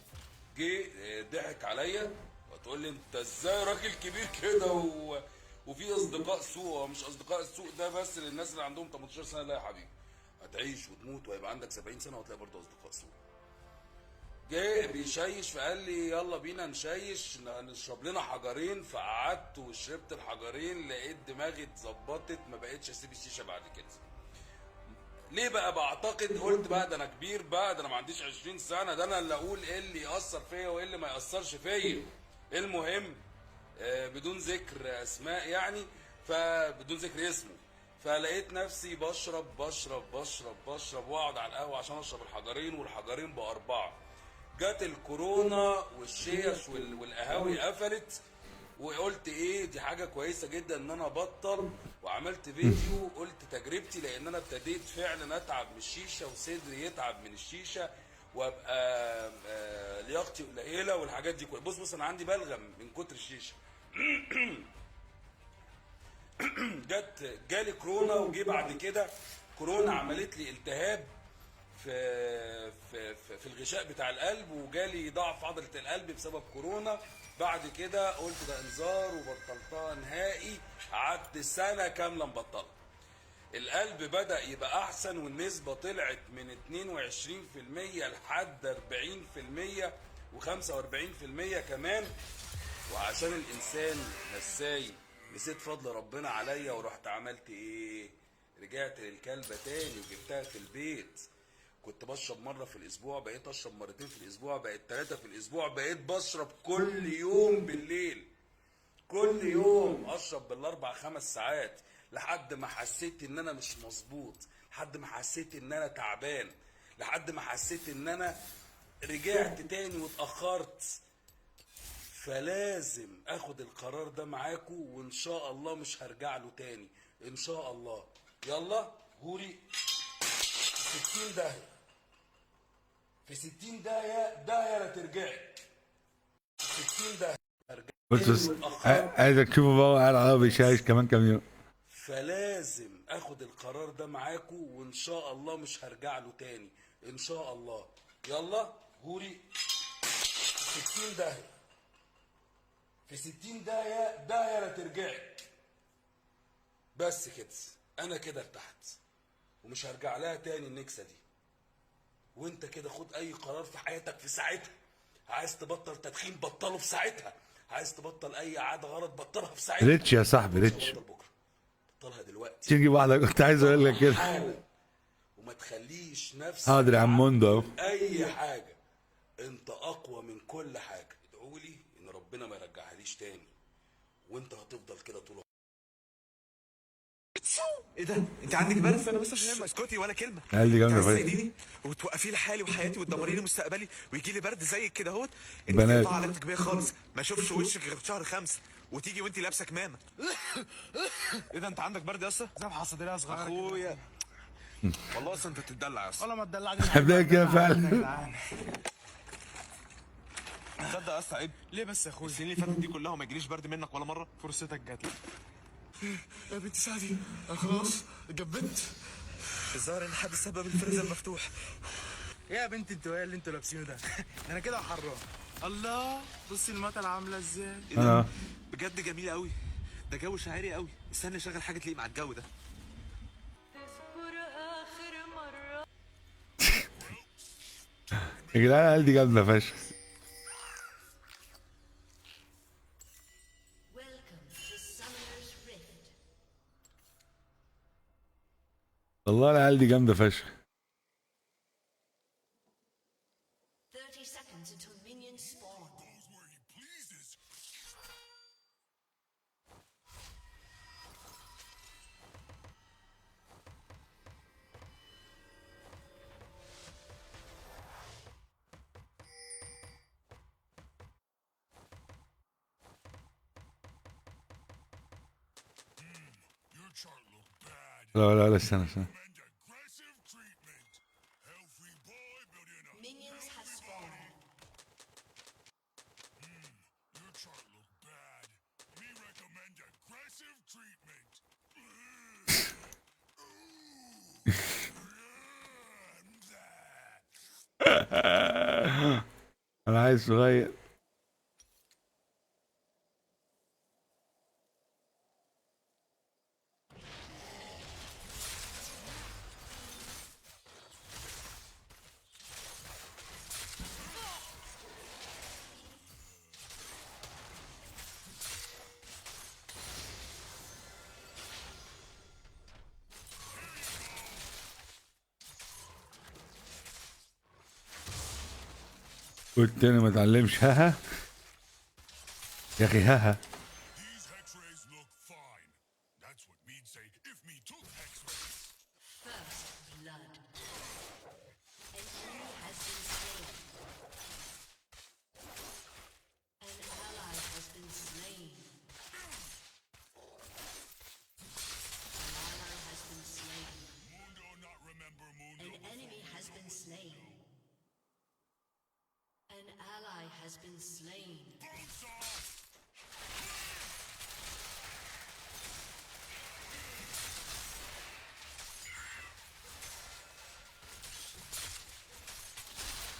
جه ضحك عليا، وتقول لي انت ازاي راجل كبير كده وفي اصدقاء سوء. هو مش اصدقاء السوء ده بس للناس اللي عندهم 18 سنه، لا يا حبيبي، هتعيش وتموت وهيبقى عندك 70 سنه وهتلاقي برضه اصدقاء سوء. جه بيشيش فقال لي يلا بينا نشيش نشرب لنا حجرين. فقعدت وشربت الحجرين لقيت دماغي اتظبطت، ما بقتش اسيب الشيشه بعد كده. ليه بقى بعتقد؟ قلت بقى ده انا كبير بقى، ده انا ما عنديش 20 سنه، ده انا اللي اقول ايه اللي ياثر فيا وايه اللي ما ياثرش فيا. المهم بدون ذكر اسماء يعني، فبدون ذكر اسمه، فلقيت نفسي بشرب واقعد على القهوه عشان اشرب الحجرين، والحجرين باربعه. جت الكورونا والشيش والقهاوي قفلت، وقلت ايه دي حاجه كويسه جدا ان انا ابطل. وعملت فيديو قلت تجربتي، لان انا ابتديت فعلا اتعب من الشيشه وصدري يتعب من الشيشه وابقى لياقتي قليله والحاجات دي كلها. بص انا عندي بلغم من كتر الشيشه. جالي كورونا، وجي بعد كده كورونا عملت لي التهاب في الغشاء بتاع القلب، وجالي ضعف عضله القلب بسبب كورونا. بعد كده قلت ده انذار وبطلتها نهائي. قعدت سنه كامله مبطله. القلب بدأ يبقى احسن، والنسبه طلعت من 22% لحد 40% و45% كمان. وعشان الانسان نساي نسيت فضل ربنا عليا، ورحت عملت ايه؟ رجعت للكلبه تاني وجبتها في البيت. كنت بشرب مره في الاسبوع، بقيت اشرب مرتين في الاسبوع، بقيت 3 في الاسبوع، بقيت بشرب كل يوم بالليل. كل يوم اشرب بالاربع 5 ساعات، لحد ما حسيت ان انا مش مظبوط، لحد ما حسيت ان انا تعبان، لحد ما حسيت ان انا رجعت تاني واتاخرت. فلازم اخد القرار ده معاكم، وان شاء الله مش هرجع له تاني ان شاء الله. يلا هوري 60 داهيه، في 60 داهيه لا ترجعي. 60 داهيه بص عايزك تشوفه بقى قاعد على بيشايش كمان كام يوم. فلازم اخد القرار ده معاكم، وان شاء الله مش هرجع له تاني ان شاء الله. يلا هوري 60 داهيه، في 60 داهيه لا ترجعي. بس كده انا كده ارتحت ومش هرجع لها تاني النكسه دي. وانت كده خد اي قرار في حياتك في ساعتها. عايز تبطل تدخين بطله في ساعتها، عايز تبطل اي عاده غلط بطلها في ساعتها. ريتش يا صاحبي ريتش. بطل بكره، بطلها دلوقتي. تيجي واحده كنت عايز اقول لك كده. حالا. وما تخليش نفسك حاضر يا عم موندو اهو. اي حاجه. انت اقوى من كل حاجه. ادعوا لي وربنا ما يرجعهاليش تاني، وانت هتفضل كده طول ايه ده؟ انت عندك برد؟ انا بس عشان اسكتي ولا كلمه. العيال دي جامدة انت عايز فشخ. تساعديني وتوقفي لي حالي وحياتي وتدمري لي مستقبلي ويجي لي برد زيك كده اهوت؟ انت بنات. قطع علاقتك بيا خالص، ما اشوفش وشك غير في شهر 5 وتيجي وانت لابسه كمامه. ايه ده انت عندك برد يا اسطى؟ زي ما حصل صغيره اخويا والله اصلا انت بتدلع يا اسطى. والله ما تدلعني هبدأ كده فعلا. تصدق يا اسطى عيب ليه بس يا اخويا؟ السنين اللي فاتت دي كلها وما يجيليش برد منك ولا مره. فرصتك جات لك يا بنتي سعدي، انا خلاص اتجبنت. الظاهر ان حد سبب الفريزر مفتوح. يا بنتي انتوا ايه اللي انتوا لابسينه ده؟ انا كده حرام. الله، بصي المطر عامله ازاي. ايه ده؟ بجد جميل قوي، ده جو شاعري قوي. استنى اشغل حاجه تليق مع الجو ده. يا جدعان العيال دي جامدة فشخ. Welcome to Summoner's Rift. والله العيال دي جامدة فشخ. 30 seconds until minions spawn. لا استنى. Minions have spawned. انا عايز صغير. والتاني ما اتعلمش ها يا اخي ها. These Hex-rays look fine. That's what me'd say if me took Hex-rays. First blood. An enemy has been slain. An ally has been slain. An ally has been slain. Mundo not remember Mundo. An enemy has been slain. An ally has been slain. Boots off!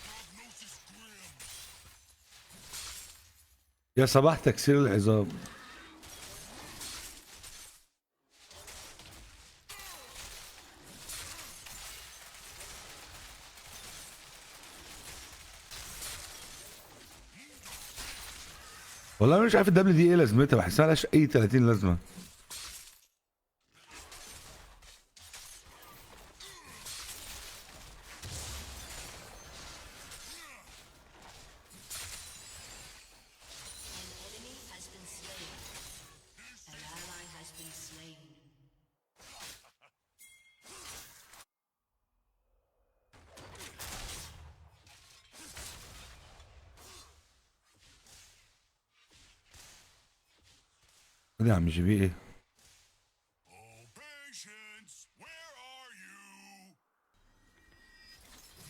Prognosis grim. يا صباح تكسير العظام. والله انا مش عارف الدبل دي ايه لازمتها، بحسها ملهاش اي 30 لازمه. An enemy has been slain. An ally has been slain. خد يا عم جي بي ايه. Oh, patience! Where are you?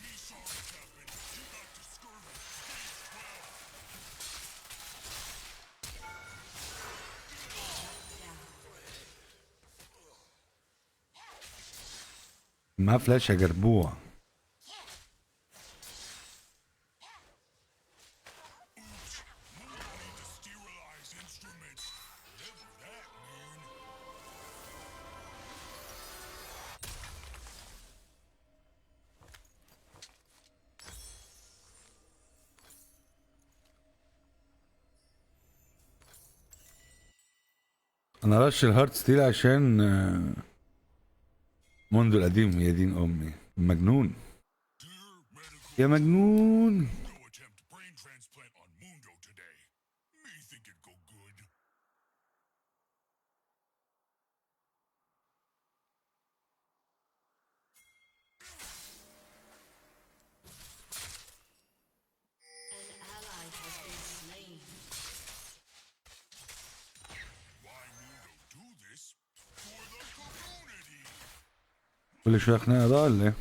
Me sorry, Captain. You got to scurvy. معاه فلاش يا جربوع. Need to sterilize instruments. Whatever that mean. انا رش الهارت ستيل عشان موندو القديم. يا دين امي مجنون Dear medical, يا مجنون. no attempt brain transplant on Mundo today. Me كل شويه خناقه ده ولا ايه؟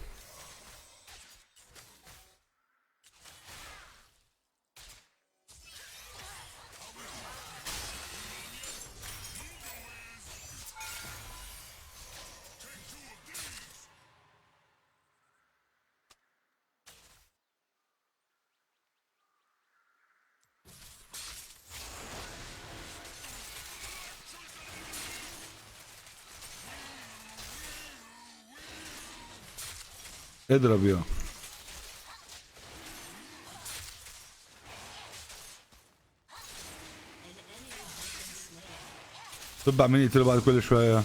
اضرب يا طب عمالين يقتلوا بعض كل شويه.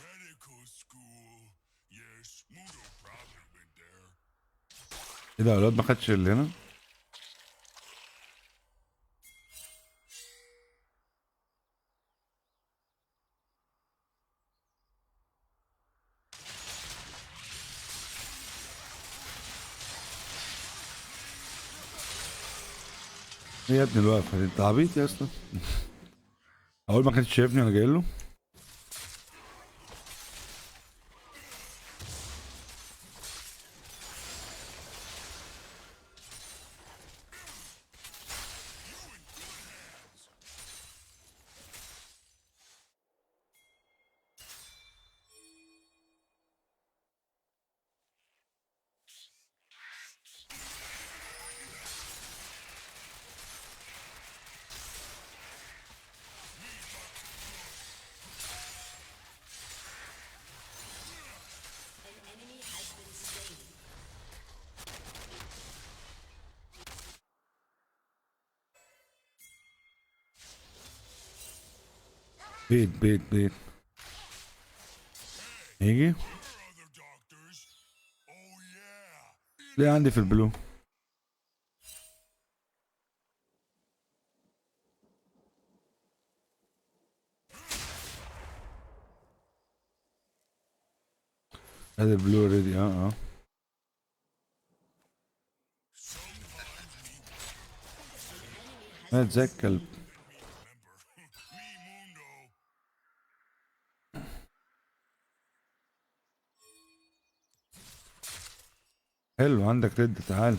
Medical school. Yes, Mudo probably went there. ايه ده الواد ما خدش اللي هنا؟ ايه يا ابني الوقفه دي؟ انت عبيط يا اسطى. اول ما كانش شايفني وانا جاي له. An enemy has been slain. بيت بيت بيت يجي. Other doctors. Oh yeah. ليه عندي في البلو؟ هذا البلو اوريدي اه. مات زي الكلب. Me Mundo. حلو عندك رد تعال.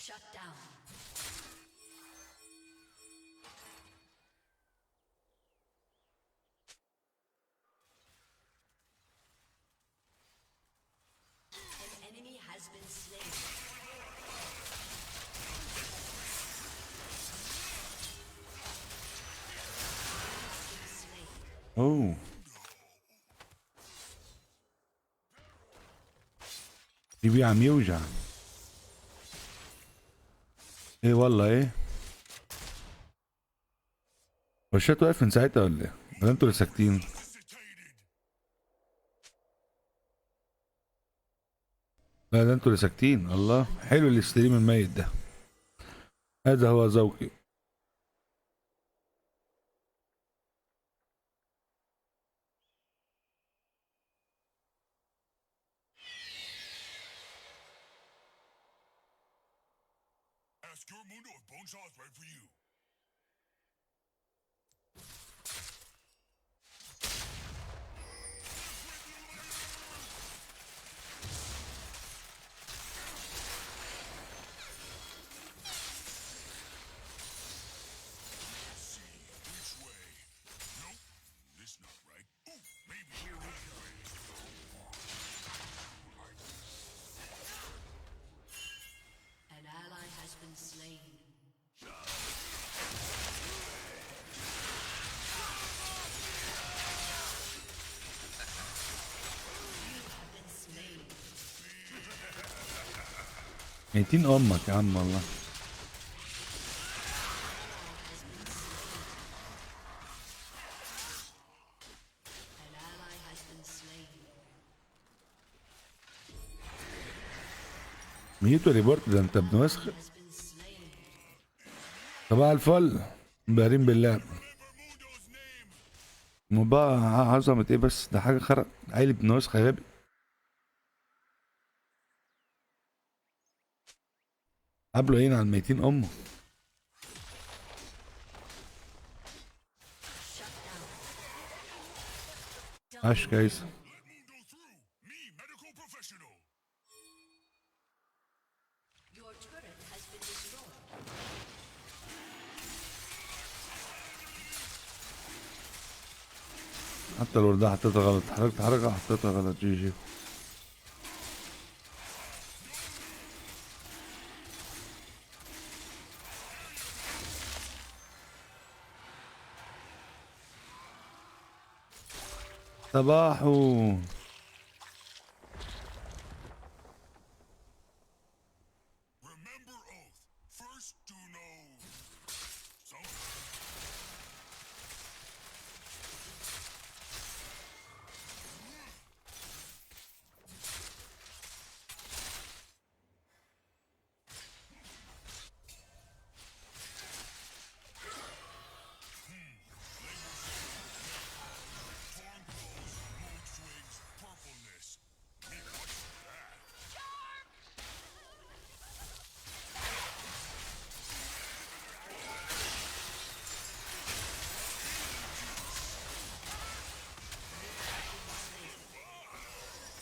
Shut down. An enemy has been slain. اوه يبي عم يوجع. ايه والله ايه؟ وشات واقف من ساعتها ولا ايه؟ ولا انتوا اللي ساكتين؟ لا ده انتوا اللي ساكتين. الله حلو الاستريم الميت ده. هذا هو ذوقي. Ask your Mundo if Bonesaw is right for you. ميتين امك يا عم والله. An ally has been slain. ميتو ريبورت ده انت ابن وسخ. Has been slain. صباح الفل. بارين بالله. بقى عظمة ايه بس، ده حاجة خرق عيل ابن وسخ غبي. قبله ايه على الميتين امه. عاش كويس. Mundo through. Me, medical professional. Your turret has been destroyed. حتى الوردة حطيتها غلط، حركت حركة حطيتها غلط. جي جي. صباحو. Remember oath. First to know something. Torn clothes, mood swings, purpleness. Me, what's that?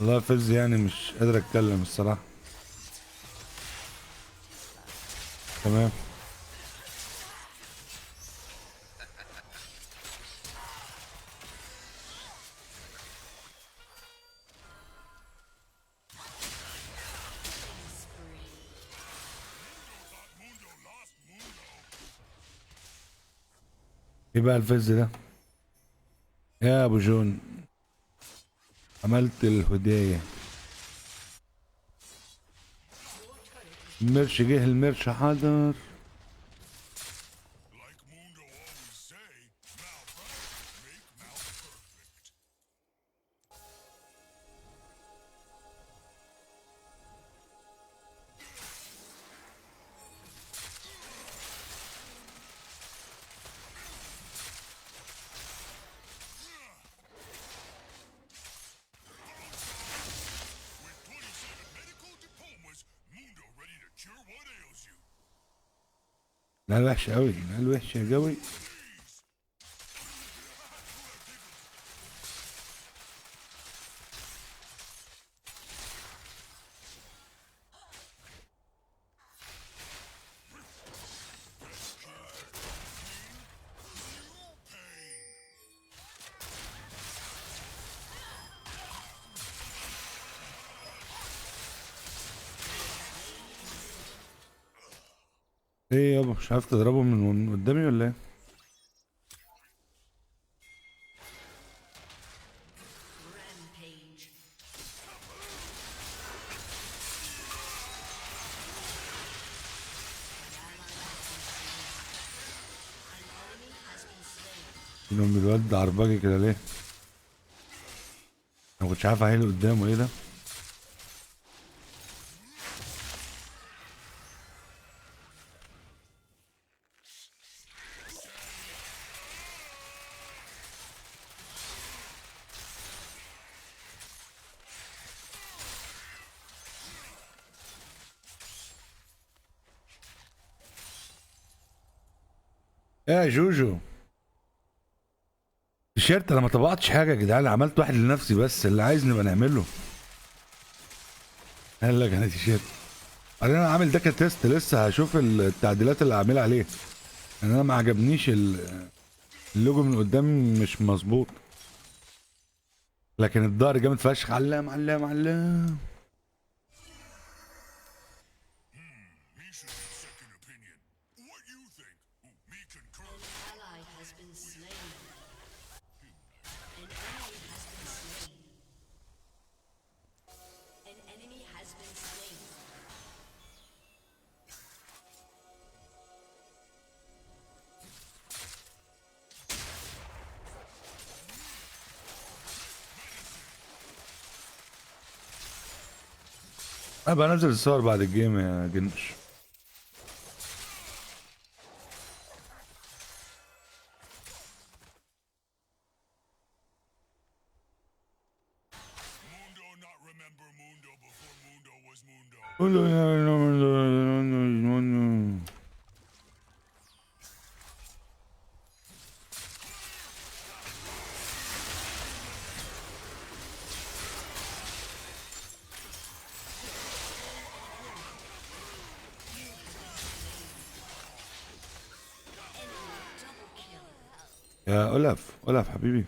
والله فز يعني مش قادر اتكلم الصراحة. تمام. Mundo lost Mundo. ايه بقى الفز ده يا ابو جون؟ عملت الهداية. المرش جه، المرش حاضر. Like Mundo always say, malpractice make malperfect. With 27 medical diplomas, Mundo ready to cure what ails you. لا وحشة قوي، لا وحشة قوي. ايه يابا مش عارف تضربه من قدامي ولا ايه؟ Rampage. انهم الواد ده عرباجي كده ليه؟ انا كنتش عارف احيله قدامه ايه ده؟ ايه يا جوجو؟ تيشيرت؟ انا ما طبعتش حاجه يا جدعان، عملت واحد لنفسي بس، اللي عايز نبقى نعمله. قال لك انا تيشيرت. انا عامل ده كتست، لسه هشوف التعديلات اللي هعملها عليه. يعني انا ما عجبنيش اللوجو من قدام مش مظبوط، لكن الظهر جامد فشخ. علام علام علام. Me should get second opinion. What you think? Me concur. Ally has been slain. An enemy has been slain. An enemy has been slain. انا بنزل الصور بعد الجيم يا جنش. Mundo not remember Mundo before Mundo was Mundo. يا أولاف، أولاف حبيبي.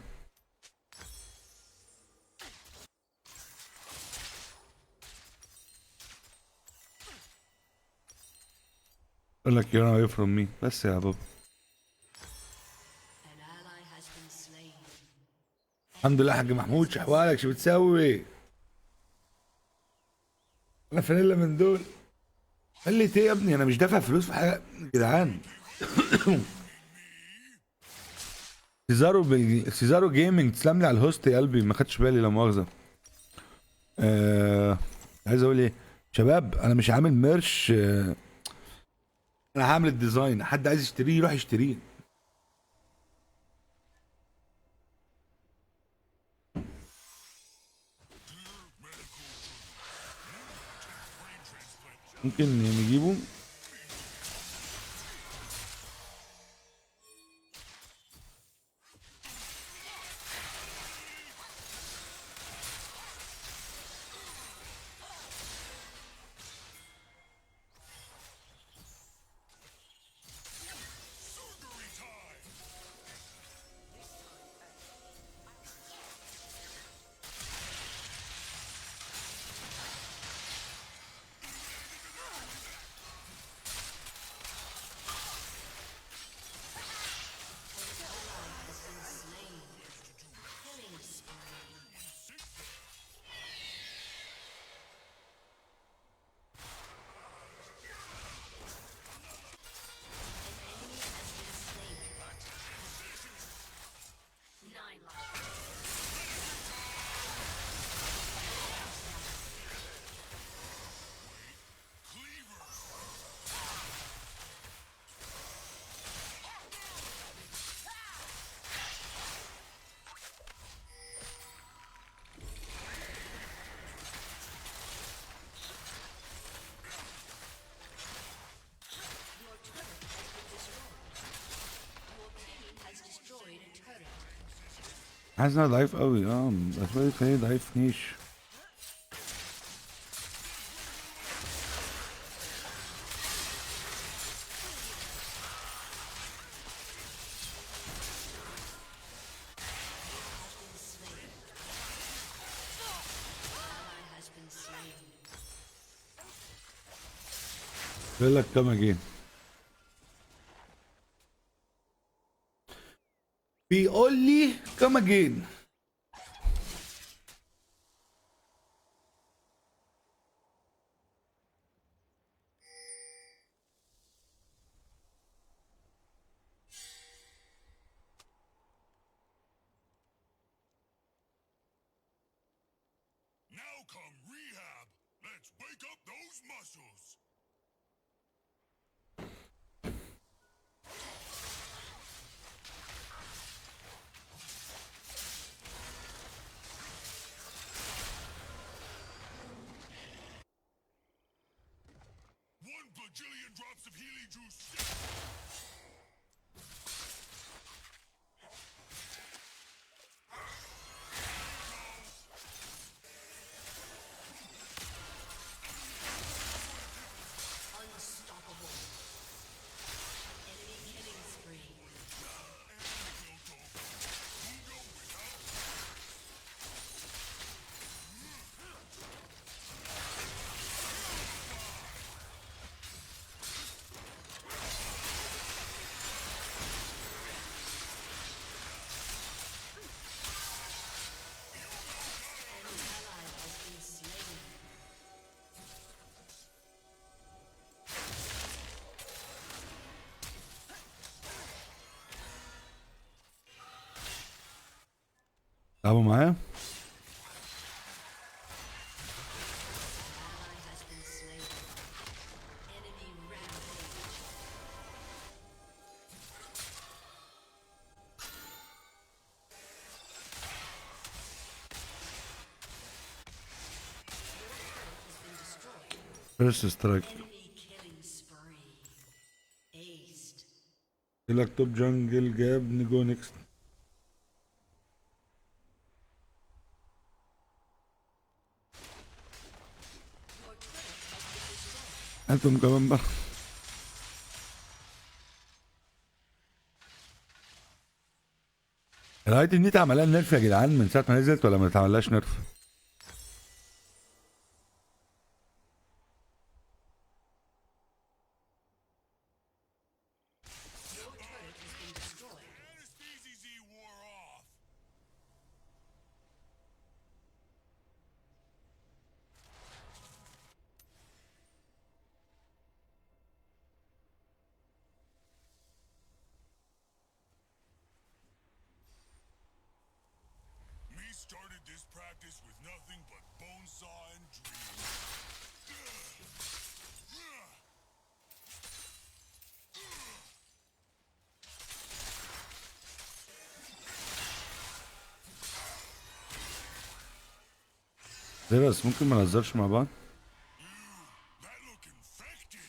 اقول لك يو away from me بس يا بابا. An ally has been slain. الحمد لله حاج محمود، شحوالك شو بتسوي؟ انا فانيلا من دول. قال لي ايه يا ابني، انا مش دافع فلوس في حاجه يا جدعان. سيزارو جيمنج، تسلم لي على الهوست يا قلبي، ما خدتش بالي لا مؤاخذه. عايز اقول ايه شباب، انا مش عامل ميرش. انا هعمل الديزاين، حد عايز يشتريه يروح يشتريه. ممكن نجيبه. حاسس انها ضعيف قوي. بس هي ضعيف نيش. بيقول لك كام جيم، بيقول لي كام جيم. Now come rehab. Let's wake up those muscles. One bajillion drops of Healy juice. Unstoppable. Enemy killing spree. An ally has been slain. تلعبوا معايا؟ Ally has been فيرست سترايك. Enemy killing spree. Aced. يقول لك توب جنجل جاب نجو نيكست. هاتهم كمان بقى. الايتم دي اتعمل لها نيرف يا جدعان من ساعة ما نزلت ولا ما اتعملهاش نيرف؟ Anesthesia wore off. Me started this practice with nothing but bone saw and dreams. ليه بس ممكن ما نهزرش مع بعض؟ That look infected.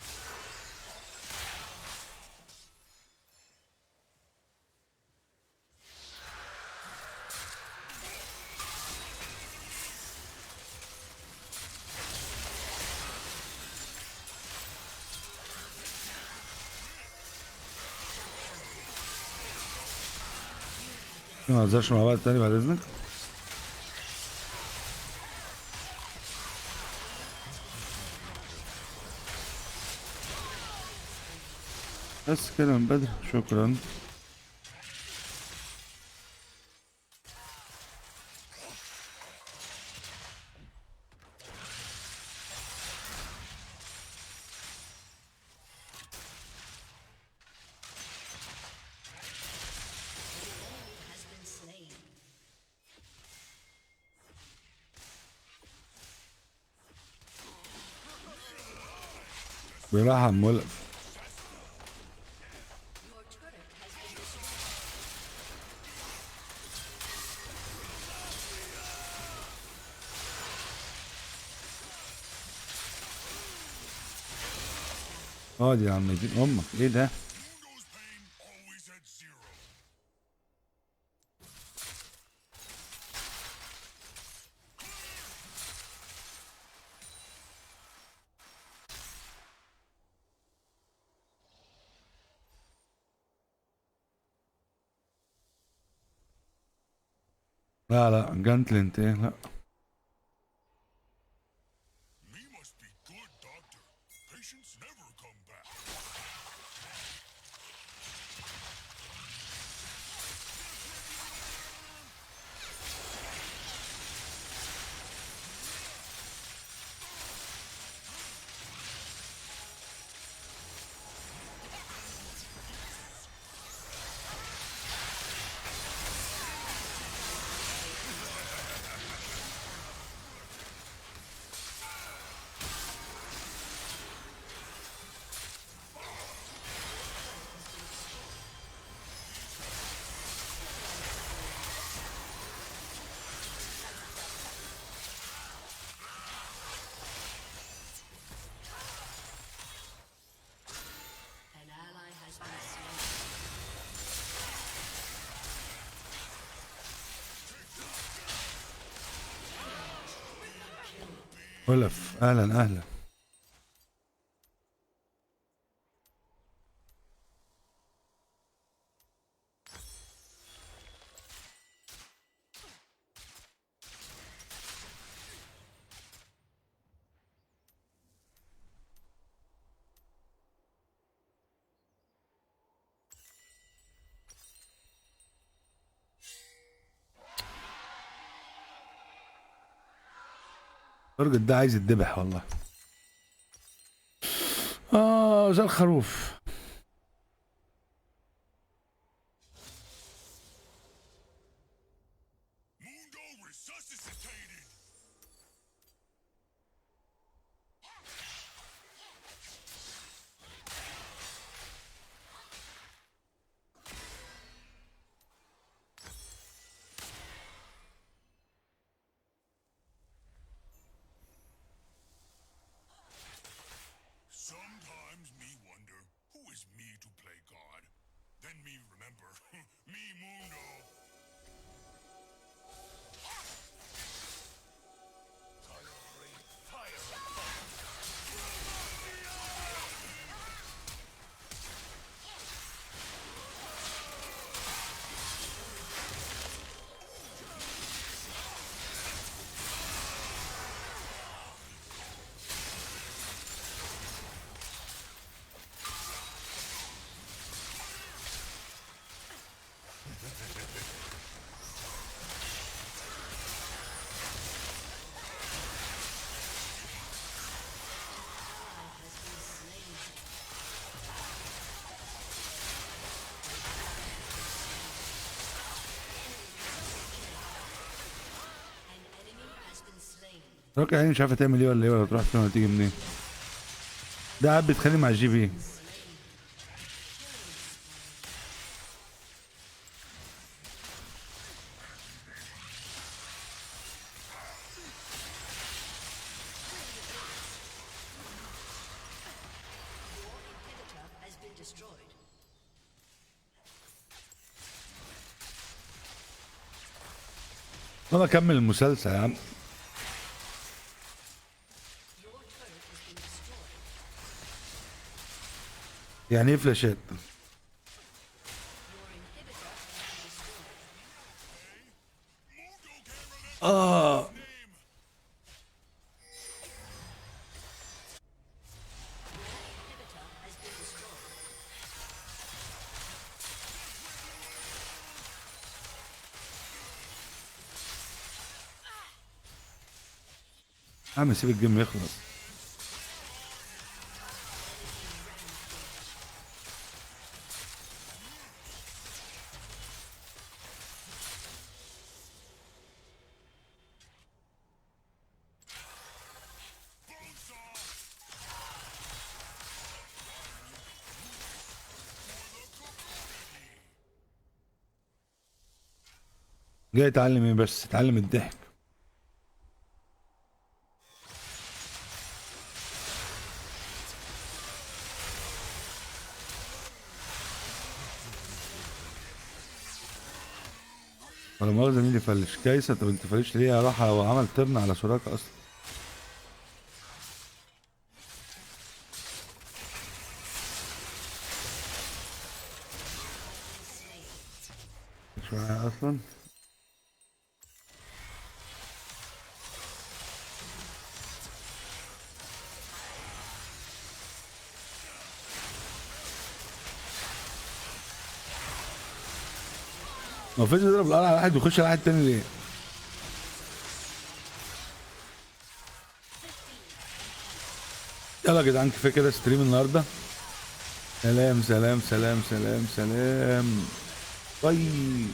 ممكن ما نهزرش مع بعض تاني بعد اذنك؟ بس كده من بدري، شكرا. Has been slain. بيرحم مولف. Your turret has been destroyed. اقعد يا عم دين امك، ايه ده؟ Mungo's pain always at zero. لا لا جانتلنت ايه، لا. Me must be good, doctor. Patients never come back. An ally has been slain. مولف اهلا اهلا. الراجل ده عايز يتذبح والله. زي الخروف. Mungo resuscitated. Then me remember. Me mundo. An enemy has been slain. راكي يعني مش عارفه تعمل ايه ولا ايه، ولا تروح فين ولا تيجي منين. ده قاعد بيتخانق مع الجي بي. Inhibitor has been destroyed. انا اكمل المسلسل يا عم. Your turret has been destroyed. يعني ايه فلاشات؟ Your inhibitor has been destroyed. اه Inhibitor has been destroyed. يا عم سيب الجيم يخلص. جاي اتعلم ايه بس؟ اتعلم الضحك. ولا مؤاخذة مين اللي فلش؟ كايسة. طب انت فلش ليه؟ راح وعمل ترن على سوراكا اصلا. مش معايا اصلا. ما فيش يضرب القلعة على واحد ويخش على واحد تاني ليه؟ يلا يا جدعان كفايه كده ستريم النهارده. سلام سلام سلام سلام سلام. باي.